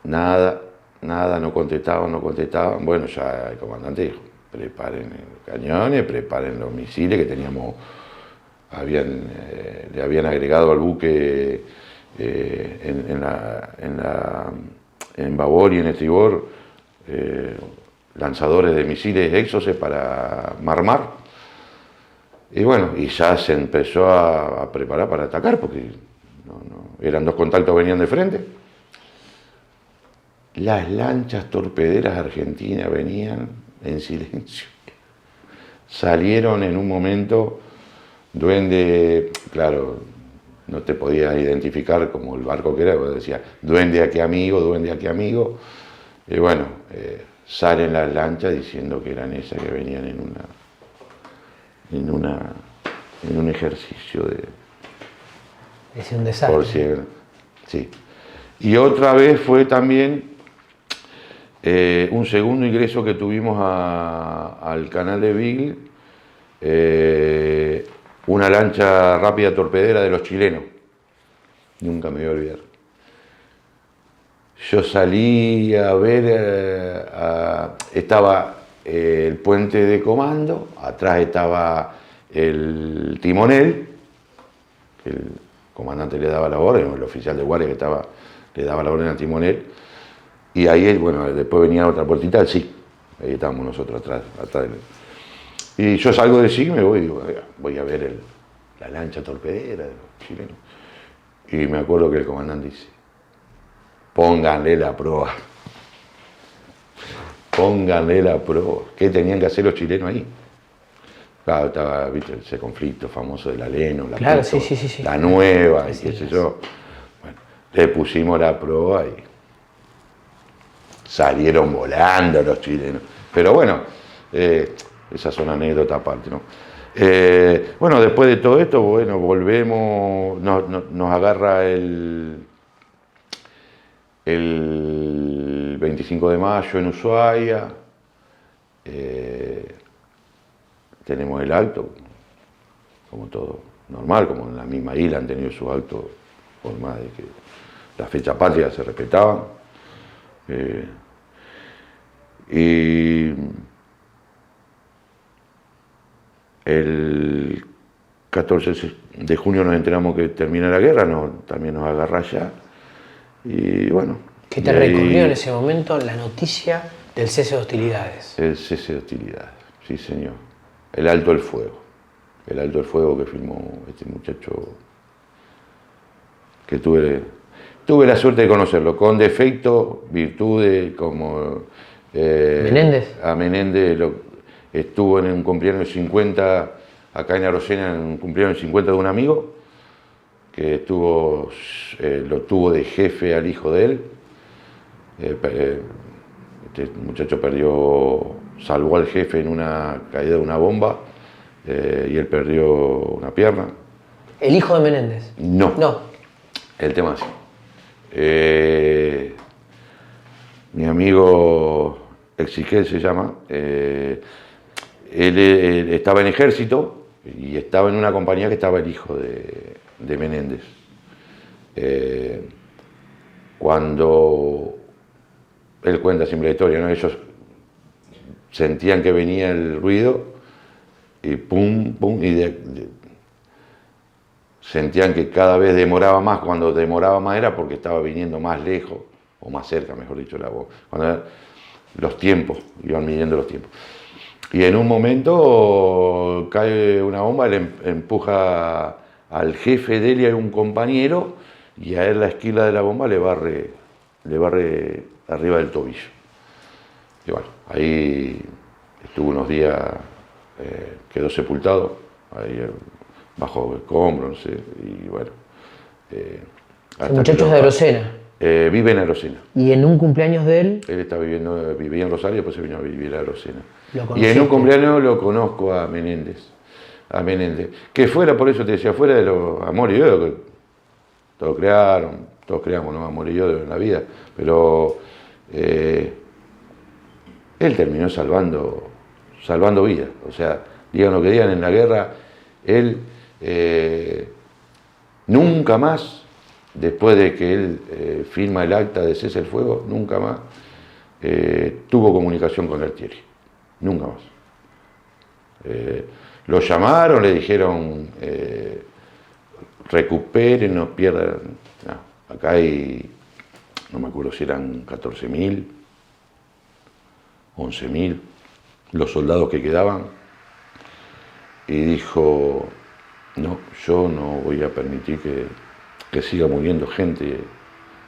Nada, no contestaban. Bueno, ya el comandante dijo, preparen cañones, preparen los misiles que teníamos, le habían agregado al buque en babor y en estribor lanzadores de misiles Exocet para Mar. Y bueno, y ya se empezó a preparar para atacar, porque eran 2 contactos que venían de frente. Las lanchas torpederas argentinas venían en silencio. Salieron en un momento, Duende, claro, no te podías identificar como el barco que era, porque decía, Duende aquí amigo. Y bueno, salen las lanchas diciendo que eran esas que venían en un ejercicio de... Es un desastre. Por cierto, sí. Y otra vez fue también un segundo ingreso que tuvimos al canal de Bigli, una lancha rápida torpedera de los chilenos. Nunca me voy a olvidar. Yo salí a ver, estaba el puente de comando, atrás estaba el timonel, que el comandante le daba la orden, o el oficial de guardia le daba la orden al timonel, y ahí, bueno, después venía otra puertita, sí, ahí estábamos nosotros atrás. Y yo salgo del SIG, me voy y digo, voy a ver la lancha torpedera de los chilenos. Y me acuerdo que el comandante dice, pónganle la proa. ¿Qué tenían que hacer los chilenos ahí? Claro, estaba, viste, ese conflicto famoso de la Leno, claro, sí. la nueva, y qué sé yo. Bueno, le pusimos la proa y salieron volando los chilenos. Pero bueno, esas son anécdotas aparte, ¿no? Bueno, después de todo esto, bueno, volvemos, nos agarra el 25 de mayo en Ushuaia, tenemos el acto, como todo normal, como en la misma isla han tenido su acto, por más de que la fecha patria se respetaban. Y el 14 de junio nos enteramos que termina la guerra, también nos agarra allá. Y bueno. ¿Qué te recorrió en ese momento la noticia del cese de hostilidades? El cese de hostilidades, sí señor. El alto del fuego. El alto del fuego que firmó este muchacho, que tuve la suerte de conocerlo, con defectos, virtudes, como... ¿Menéndez? A Menéndez estuvo en un cumpleaños 50, acá en Arocena, en un cumpleaños 50 de un amigo, que lo tuvo de jefe al hijo de él. Este muchacho salvó al jefe en una caída de una bomba, y él perdió una pierna. ¿El hijo de Menéndez? No. No. El tema es mi amigo Exiquel se llama, él estaba en ejército y estaba en una compañía que estaba el hijo de Menéndez. Cuando él cuenta siempre la historia, ¿no? Ellos sentían que venía el ruido y pum, pum, y sentían que cada vez demoraba más. Cuando demoraba más era porque estaba viniendo más lejos, o más cerca, mejor dicho, la voz. Los tiempos, iban midiendo los tiempos. Y en un momento cae una bomba, le empuja al jefe de él y a un compañero, y a él la esquila de la bomba le barre arriba del tobillo. Y bueno, ahí estuvo unos días, quedó sepultado, ahí bajo el escombro, no sé, y bueno. El muchacho es de Arocena. Vive en Arocena. ¿Y en un cumpleaños de él? Él vivía en Rosario y después se vino a vivir a Arocena. Y en un cumpleaños lo conozco a Menéndez. Que fuera, por eso te decía, fuera de los amor y odio, que todos creamos, ¿no? Amor y odio en la vida, pero él terminó salvando vidas. O sea, digan lo que digan, en la guerra, él nunca más, después de que él firma el acta de cese el fuego, nunca más tuvo comunicación con Altieri. Nunca más. Lo llamaron, le dijeron, recuperen, no pierdan. No, acá hay, no me acuerdo si eran 14.000, 11.000 los soldados que quedaban. Y dijo, no, yo no voy a permitir que siga muriendo gente.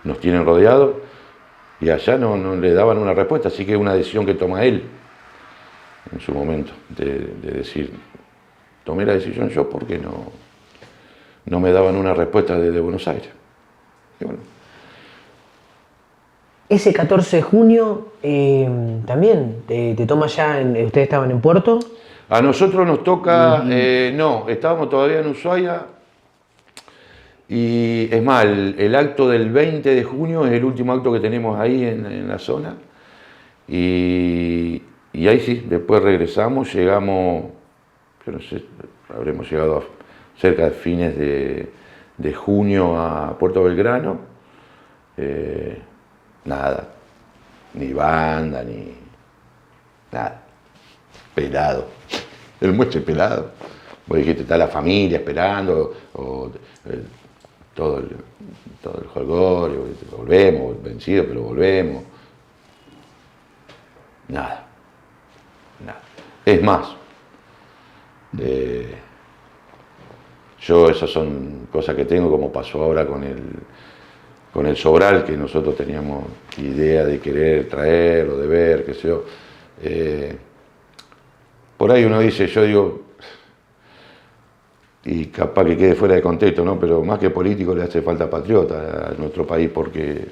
Nos tienen rodeados. Y allá no le daban una respuesta, así que es una decisión que toma él en su momento, de decir, tomé la decisión yo porque no me daban una respuesta desde Buenos Aires. Y bueno. Ese 14 de junio también te toma ya, ustedes estaban en Puerto. A nosotros nos toca, no, estábamos todavía en Ushuaia. Y es más, el acto del 20 de junio es el último acto que tenemos ahí en la zona. Y ahí sí, después regresamos, llegamos, yo no sé, habremos llegado cerca de fines de junio a Puerto Belgrano. Nada, ni banda, ni nada, pelado, el mueche pelado. Vos dijiste, está la familia esperando, todo el jolgorio, volvemos, vencidos, pero volvemos. Nada. Es más, yo esas son cosas que tengo, como pasó ahora con el Sobral, que nosotros teníamos idea de querer traer o de ver, qué sé yo. Por ahí uno dice, yo digo, y capaz que quede fuera de contexto, ¿no? Pero más que político le hace falta patriota a nuestro país, porque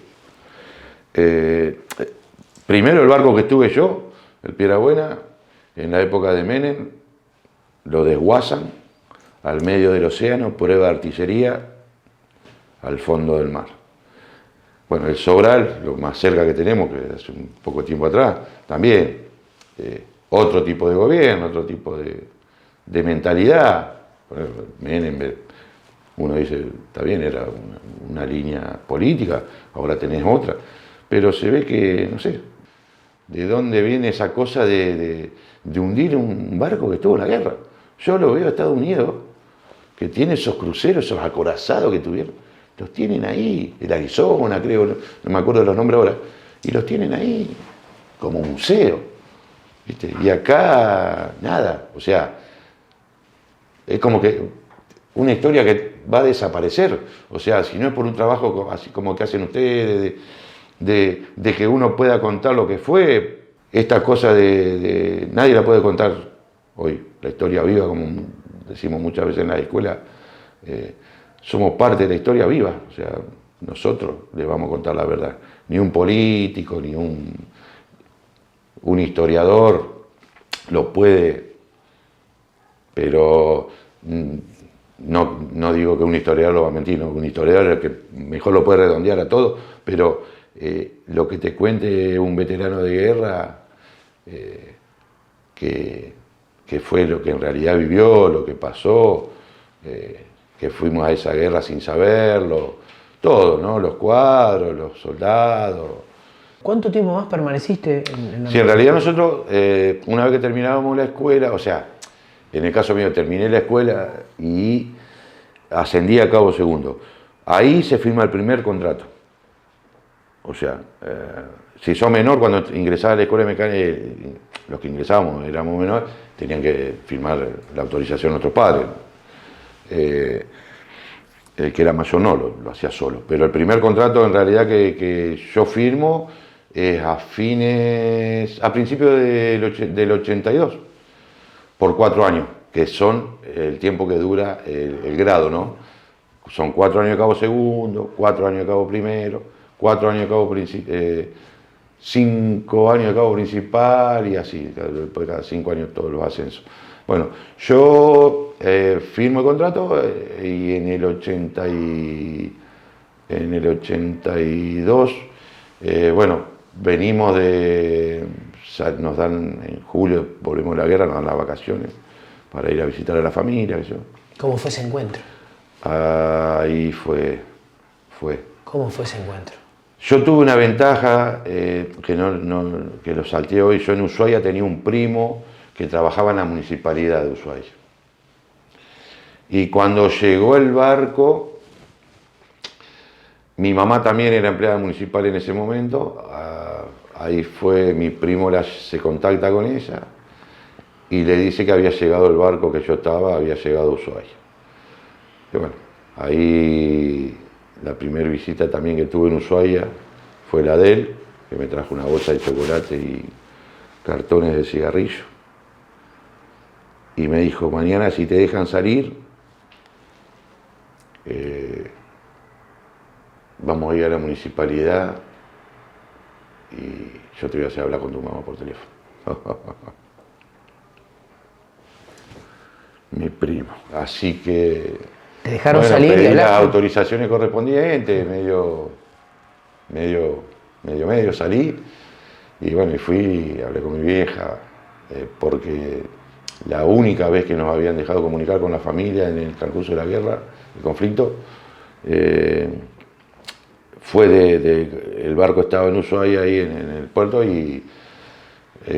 primero el barco que estuve yo, el Piedrabuena, en la época de Menem, lo desguazan al medio del océano, prueba de artillería al fondo del mar. Bueno, el Sobral, lo más cerca que tenemos, que hace un poco tiempo atrás, también otro tipo de gobierno, otro tipo de mentalidad. Menem, uno dice, está bien, era una línea política, ahora tenés otra, pero se ve que, no sé, de dónde viene esa cosa de hundir un barco que estuvo en la guerra. Yo lo veo a Estados Unidos, que tiene esos cruceros, esos acorazados que tuvieron, los tienen ahí, el Arizona, creo, no me acuerdo de los nombres ahora, y los tienen ahí como museo, ¿viste? Y acá, nada, o sea, es como que una historia que va a desaparecer, o sea, si no es por un trabajo así como que hacen ustedes, de que uno pueda contar lo que fue, esta cosa nadie la puede contar hoy, la historia viva, como decimos muchas veces en la escuela, somos parte de la historia viva, o sea, nosotros le vamos a contar la verdad, ni un político, ni un historiador lo puede, pero no digo que un historiador lo va a mentir, no, un historiador es el que mejor lo puede redondear a todo, pero lo que te cuente un veterano de guerra, que fue lo que en realidad vivió, lo que pasó, que fuimos a esa guerra sin saberlo, todo, ¿no? Los cuadros, los soldados. ¿Cuánto tiempo más permaneciste en la Sí, en realidad nosotros, una vez que terminábamos la escuela, o sea, en el caso mío terminé la escuela y ascendí a cabo segundo. Ahí se firma el primer contrato. O sea, si sos menor, cuando ingresabas a la escuela de mecánica, los que ingresábamos éramos menores, tenían que firmar la autorización de nuestros padres. El que era mayor no, lo hacía solo. Pero el primer contrato en realidad que yo firmo es a principios del 82, por 4 años, que son el tiempo que dura el grado, ¿no? Son 4 años de cabo segundo, 4 años de cabo primero, 4 años de cabo 5 años de cabo principal y así, después cada 5 años todos los ascensos. Bueno, yo firmo el contrato y en el 82, bueno, venimos nos dan en julio, volvemos de la guerra, nos dan las vacaciones para ir a visitar a la familia, qué sé yo. ¿Cómo fue ese encuentro? Ahí fue. ¿Cómo fue ese encuentro? Yo tuve una ventaja que lo salteé hoy. Yo en Ushuaia tenía un primo que trabajaba en la municipalidad de Ushuaia. Y cuando llegó el barco, mi mamá también era empleada municipal en ese momento. Ahí fue, mi primo se contacta con ella y le dice que había llegado el barco que yo estaba, había llegado a Ushuaia. Y bueno, ahí la primera visita también que tuve en Ushuaia fue la de él, que me trajo una bolsa de chocolate y cartones de cigarrillo. Y me dijo, mañana si te dejan salir, vamos a ir a la municipalidad y yo te voy a hacer hablar con tu mamá por teléfono. Mi primo. Así que... ¿Te dejaron salir pedí y hablar? las autorizaciones correspondientes, medio salí. Y bueno, y fui y hablé con mi vieja, porque la única vez que nos habían dejado comunicar con la familia en el transcurso de la guerra, el conflicto, fue el barco estaba en Ushuaia ahí en el puerto y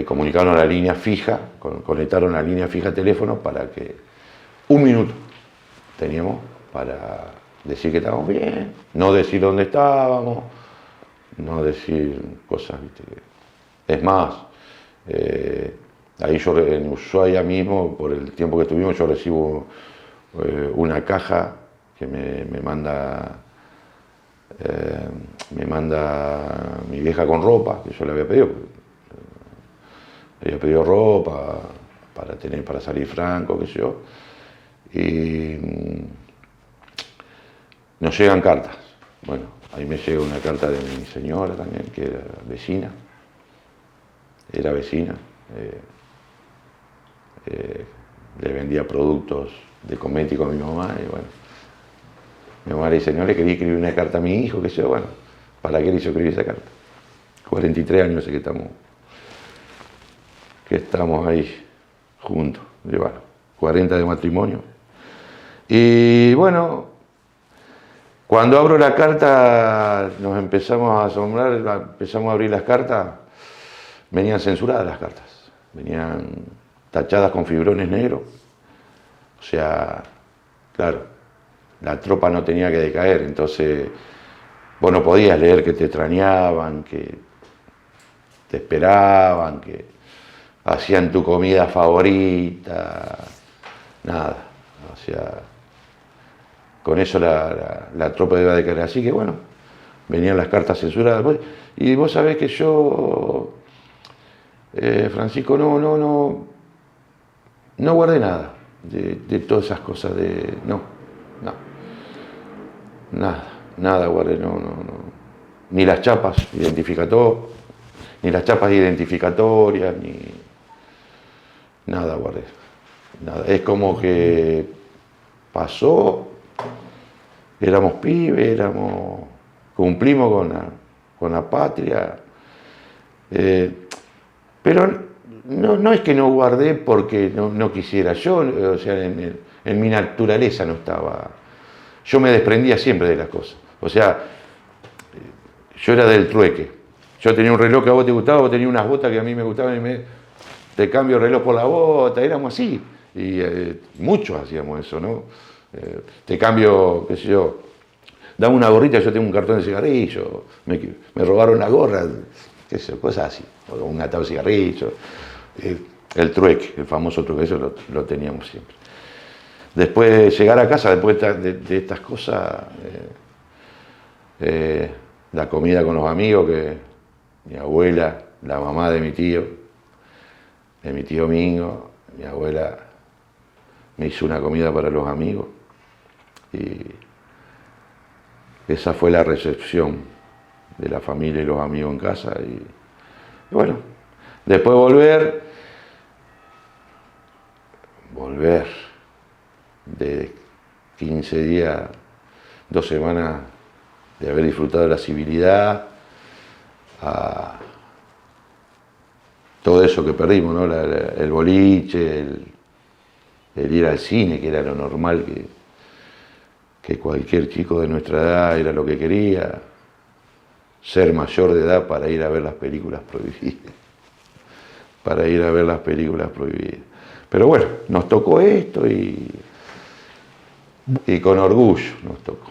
comunicaron a la línea fija, conectaron a la línea fija de teléfono para que 1 minuto teníamos para decir que estábamos bien, no decir dónde estábamos, no decir cosas, ¿viste? Es más, ahí yo en Ushuaia mismo, por el tiempo que estuvimos, yo recibo una caja que me manda mi vieja con ropa, que yo le había pedido ropa para salir franco, qué sé yo, y nos llegan cartas. Bueno, ahí me llega una carta de mi señora también, que era vecina, le vendía productos de cosméticos a mi mamá, y bueno, mi mamá le dice, no le quería escribir una carta a mi hijo, qué sé yo, bueno, ¿para qué le hizo escribir esa carta? 43 años hace que estamos que estamos ahí juntos. Y bueno, 40 de matrimonio. Y bueno, cuando abro la carta, nos empezamos a asombrar, empezamos a abrir las cartas, venían censuradas las cartas, venían tachadas con fibrones negros. O sea, claro, la tropa no tenía que decaer, entonces vos no podías leer que te extrañaban, que te esperaban, que hacían tu comida favorita, nada. O sea, con eso la tropa debe decaer. Así que bueno, venían las cartas censuradas. Y vos sabés que yo, Francisco, no guardé nada de todas esas cosas. Nada guardé, no. Ni las chapas identificatorias, ni nada guardé. Nada. Es como que pasó, éramos pibes, cumplimos con la patria, pero no es que no guardé porque no quisiera. Yo, o sea, en mi naturaleza no estaba. Yo me desprendía siempre de las cosas. O sea, yo era del trueque. Yo tenía un reloj que a vos te gustaba, vos tenías unas botas que a mí me gustaban y te cambio el reloj por la bota, éramos así. Y muchos hacíamos eso, ¿no? Te cambio, qué sé yo, dame una gorrita, yo tengo un cartón de cigarrillo, me robaron la gorra, qué sé yo, cosas así. O un atado de cigarrillo. El trueque, el famoso trueque, eso lo teníamos siempre. Después de llegar a casa, después de estas cosas, la comida con los amigos, que mi abuela, la mamá de mi tío Mingo, mi abuela me hizo una comida para los amigos y esa fue la recepción de la familia y los amigos en casa. Y bueno, después volver de 15 días, 2 semanas de haber disfrutado de la civilidad, a todo eso que perdimos, ¿no? El boliche, el ir al cine, que era lo normal, que cualquier chico de nuestra edad era lo que quería, ser mayor de edad para ir a ver las películas prohibidas, Pero bueno, nos tocó esto y con orgullo nos tocó.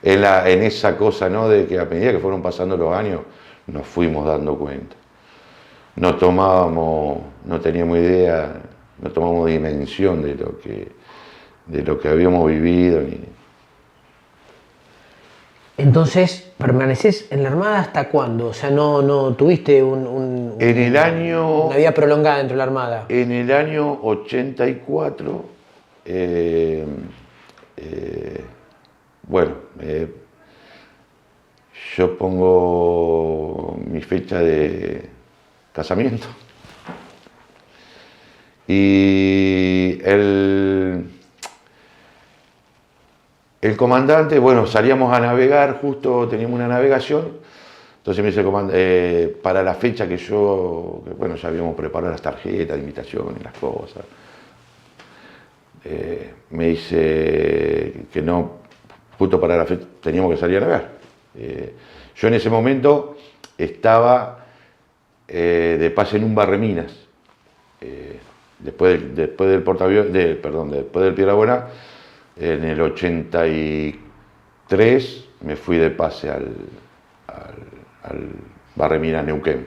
En esa cosa, ¿no? De que a medida que fueron pasando los años, nos fuimos dando cuenta. No teníamos idea, no tomamos dimensión de lo que habíamos vivido. Entonces, ¿permanecés en la Armada hasta cuándo? O sea, no tuviste una vida prolongada dentro de la Armada. En el año 84, bueno, yo pongo mi fecha de casamiento y el comandante, bueno, salíamos a navegar, justo teníamos una navegación, entonces me dice el comandante, para la fecha que bueno, ya habíamos preparado las tarjetas de invitación y las cosas, me dice que no, justo para la fecha teníamos que salir a navegar. Yo en ese momento estaba de pase en un barreminas, después del portaaviones, después del Piedrabuena. En el 83 me fui de pase al barreminas Neuquén.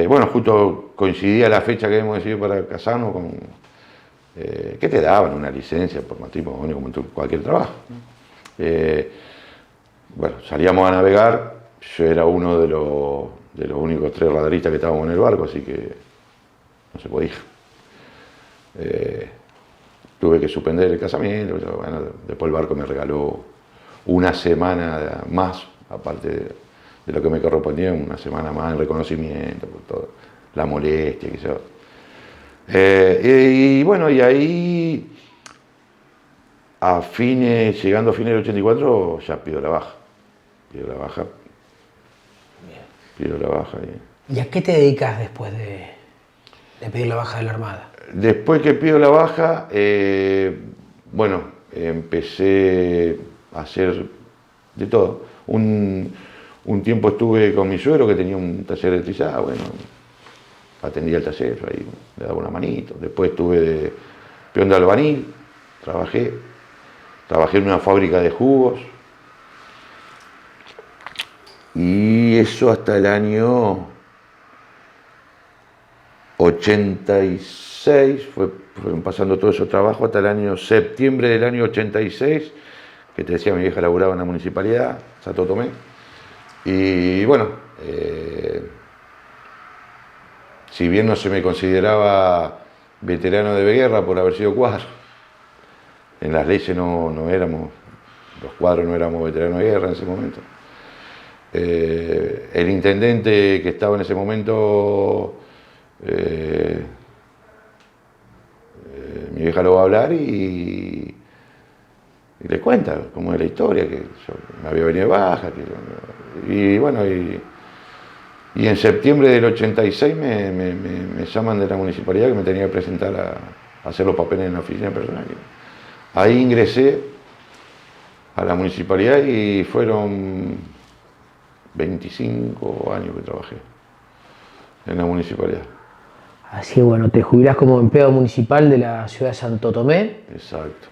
Bueno, justo coincidía la fecha que habíamos decidido para casarnos con que te daban una licencia por matrimonio como en cualquier trabajo. Bueno, salíamos a navegar, yo era uno de los únicos 3 radaristas que estábamos en el barco, así que no se podía. Tuve que suspender el casamiento, bueno, después el barco me regaló una semana más, aparte de lo que me correspondía, una semana más en reconocimiento, por toda la molestia, qué sé yo. Y bueno, y ahí, llegando a fines del 84, ya pido la baja. ¿Y a qué te dedicas después de pedir la baja de la Armada? Después que pido la baja, bueno, empecé a hacer de todo. Un tiempo estuve con mi suegro que tenía un taller de trizada, bueno, atendía el taller, ahí le daba una manito. Después estuve de peón de albañil, trabajé en una fábrica de jugos. Y eso hasta el año 86, fueron pasando todos esos trabajos hasta el año septiembre del año 86, que te decía, mi vieja laburaba en la municipalidad, Santo Tomé. Y bueno, si bien no se me consideraba veterano de guerra por haber sido cuadro, en las leyes no éramos, los cuadros no éramos veteranos de guerra en ese momento. El intendente que estaba en ese momento, mi vieja lo va a hablar y le cuenta cómo es la historia, que yo me había venido de baja, y bueno, y en septiembre del 86 me llaman de la municipalidad que me tenía que presentar a hacer los papeles en la oficina personal. Ahí ingresé a la municipalidad y fueron 25 años que trabajé en la municipalidad. Así, bueno, te jubilás como empleado municipal de la ciudad de Santo Tomé. Exacto.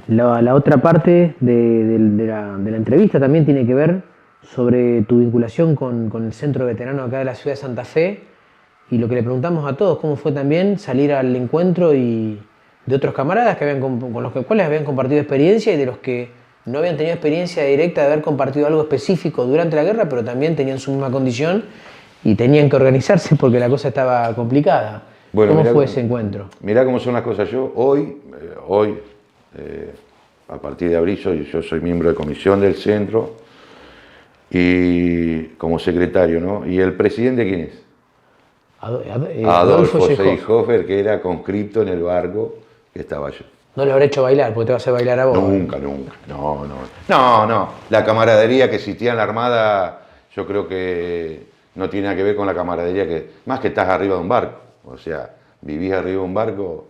La otra parte de la entrevista también tiene que ver sobre tu vinculación con el centro veterano acá de la ciudad de Santa Fe, y lo que le preguntamos a todos, cómo fue también salir al encuentro y de otros camaradas con los cuales habían compartido experiencia, y de los que no habían tenido experiencia directa de haber compartido algo específico durante la guerra, pero también tenían su misma condición y tenían que organizarse porque la cosa estaba complicada. Bueno, ¿Cómo fue ese encuentro? Mirá cómo son las cosas. Yo hoy, a partir de abril, yo soy miembro de comisión del centro y como secretario, ¿no? ¿Y el presidente quién es? Adolfo Seehofer, que era conscripto en el barco que estaba yo. No lo habré hecho bailar, porque te vas a bailar a vos. Nunca. No. La camaradería que existía en la Armada, yo creo que no tiene nada que ver con la camaradería más que estás arriba de un barco. O sea, vivís arriba de un barco,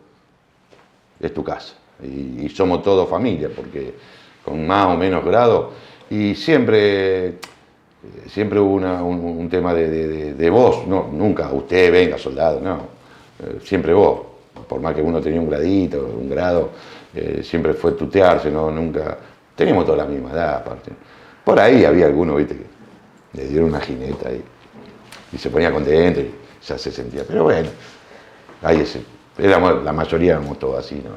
es tu casa. Y somos todos familia, porque con más o menos grado. Y siempre hubo un tema de vos, no, nunca usted venga soldado, no. Siempre vos. Por más que uno tenía un gradito, un grado, siempre fue tutearse, ¿no? Nunca. Teníamos toda la misma edad, aparte. Por ahí había alguno, viste, que le dieron una jineta y se ponía contento y ya se sentía. Pero bueno, ahí la mayoría éramos todos así, ¿no?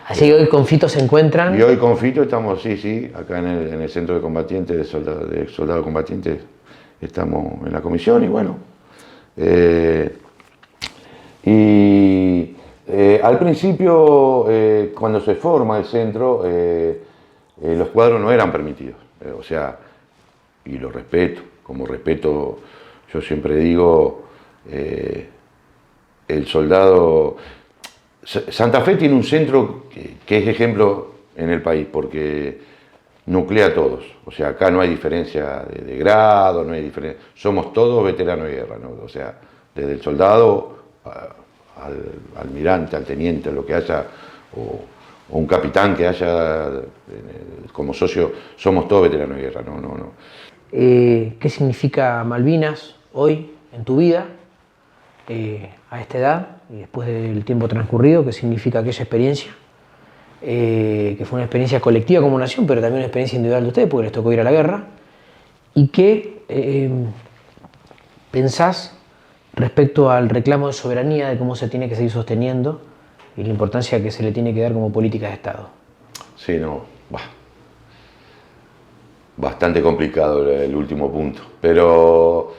Así que hoy con Fito se encuentran. Y hoy con Fito estamos, sí, acá en el centro de combatientes, de soldados combatientes, estamos en la comisión y bueno. Al principio, cuando se forma el centro, los cuadros no eran permitidos. O sea, y lo respeto, como respeto, yo siempre digo, el soldado... Santa Fe tiene un centro que es ejemplo en el país, porque nuclea a todos. O sea, acá no hay diferencia de grado, no hay diferencia. Somos todos veteranos de guerra, ¿no? O sea, desde el soldado al almirante, al teniente, lo que haya, o un capitán que haya como socio, somos todos veteranos de guerra, no. ¿Qué significa Malvinas hoy en tu vida, a esta edad y después del tiempo transcurrido? ¿Qué significa aquella experiencia? Que fue una experiencia colectiva como nación, pero también una experiencia individual de ustedes, porque les tocó ir a la guerra. ¿Y qué pensás respecto al reclamo de soberanía, de cómo se tiene que seguir sosteniendo y la importancia que se le tiene que dar como política de Estado? Sí, bastante complicado el último punto, pero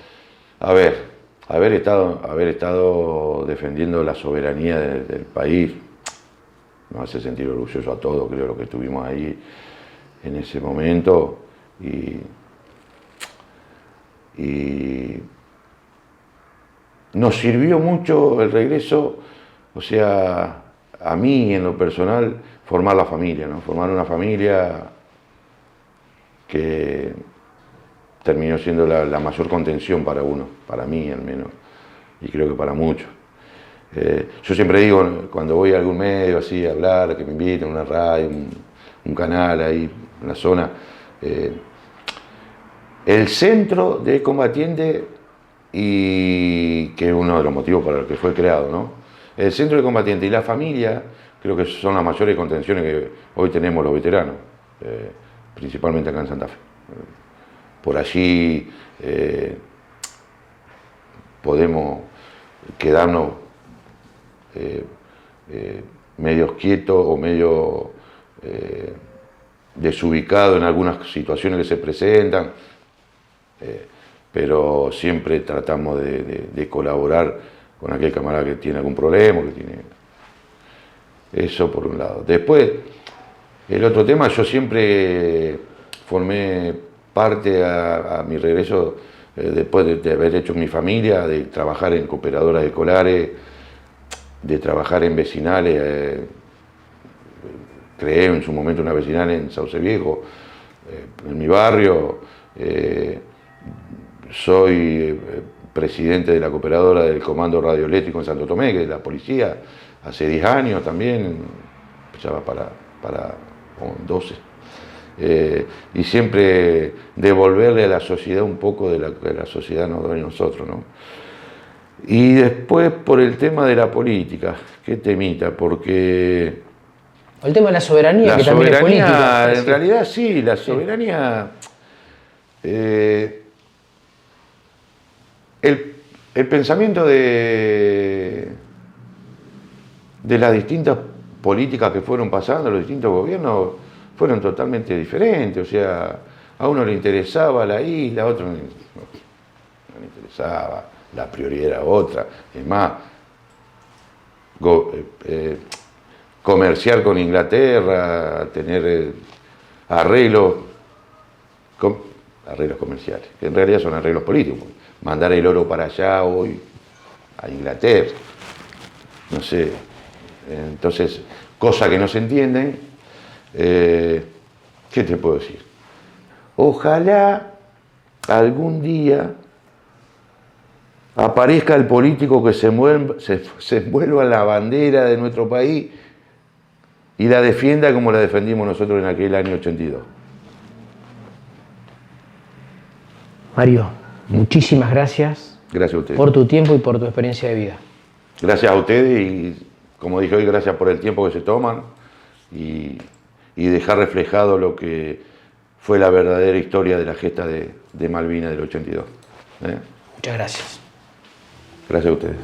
a ver, haber estado defendiendo la soberanía del país nos hace sentir orgulloso a todos, creo, lo que estuvimos ahí en ese momento y nos sirvió mucho el regreso, o sea, a mí en lo personal, formar la familia, ¿no? Formar una familia que terminó siendo la mayor contención para uno, para mí al menos, y creo que para muchos. Yo siempre digo, cuando voy a algún medio así a hablar, que me inviten, una radio, un canal ahí en la zona, el centro de combatiente, y que es uno de los motivos para los que fue creado, ¿no? El centro de combatiente y la familia creo que son las mayores contenciones que hoy tenemos los veteranos, principalmente acá en Santa Fe. Por allí podemos quedarnos medios quietos o medio desubicados en algunas situaciones que se presentan, pero siempre tratamos de colaborar con aquel camarada que tiene algún problema, que tiene... Eso por un lado. Después, el otro tema, yo siempre formé parte a mi regreso, después de haber hecho mi familia, de trabajar en cooperadoras escolares, de trabajar en vecinales. Creé en su momento una vecinal en Sauce Viejo, en mi barrio. Soy presidente de la cooperadora del Comando Radioeléctrico en Santo Tomé, que es la policía, hace 10 años también, ya va para 12. Y siempre devolverle a la sociedad un poco de lo que la sociedad nos da a nosotros, ¿no? Y después por el tema de la política, qué temita, porque... El tema de la soberanía, la que también es política. en realidad sí, la soberanía... El pensamiento de las distintas políticas que fueron pasando, los distintos gobiernos, fueron totalmente diferentes. O sea, a uno le interesaba la isla, a otro no le interesaba, la prioridad era otra. Es más, comerciar con Inglaterra, tener arreglos comerciales, que en realidad son arreglos políticos. Mandar el oro para allá hoy, a Inglaterra, no sé. Entonces, cosas que no se entienden, ¿qué te puedo decir? Ojalá algún día aparezca el político que se envuelva en la bandera de nuestro país y la defienda como la defendimos nosotros en aquel año 82. Mario, muchísimas gracias. Gracias a ustedes. Por tu tiempo y por tu experiencia de vida. Gracias a ustedes y, como dije hoy, gracias por el tiempo que se toman y dejar reflejado lo que fue la verdadera historia de la gesta de Malvinas del 82. Muchas gracias. Gracias a ustedes.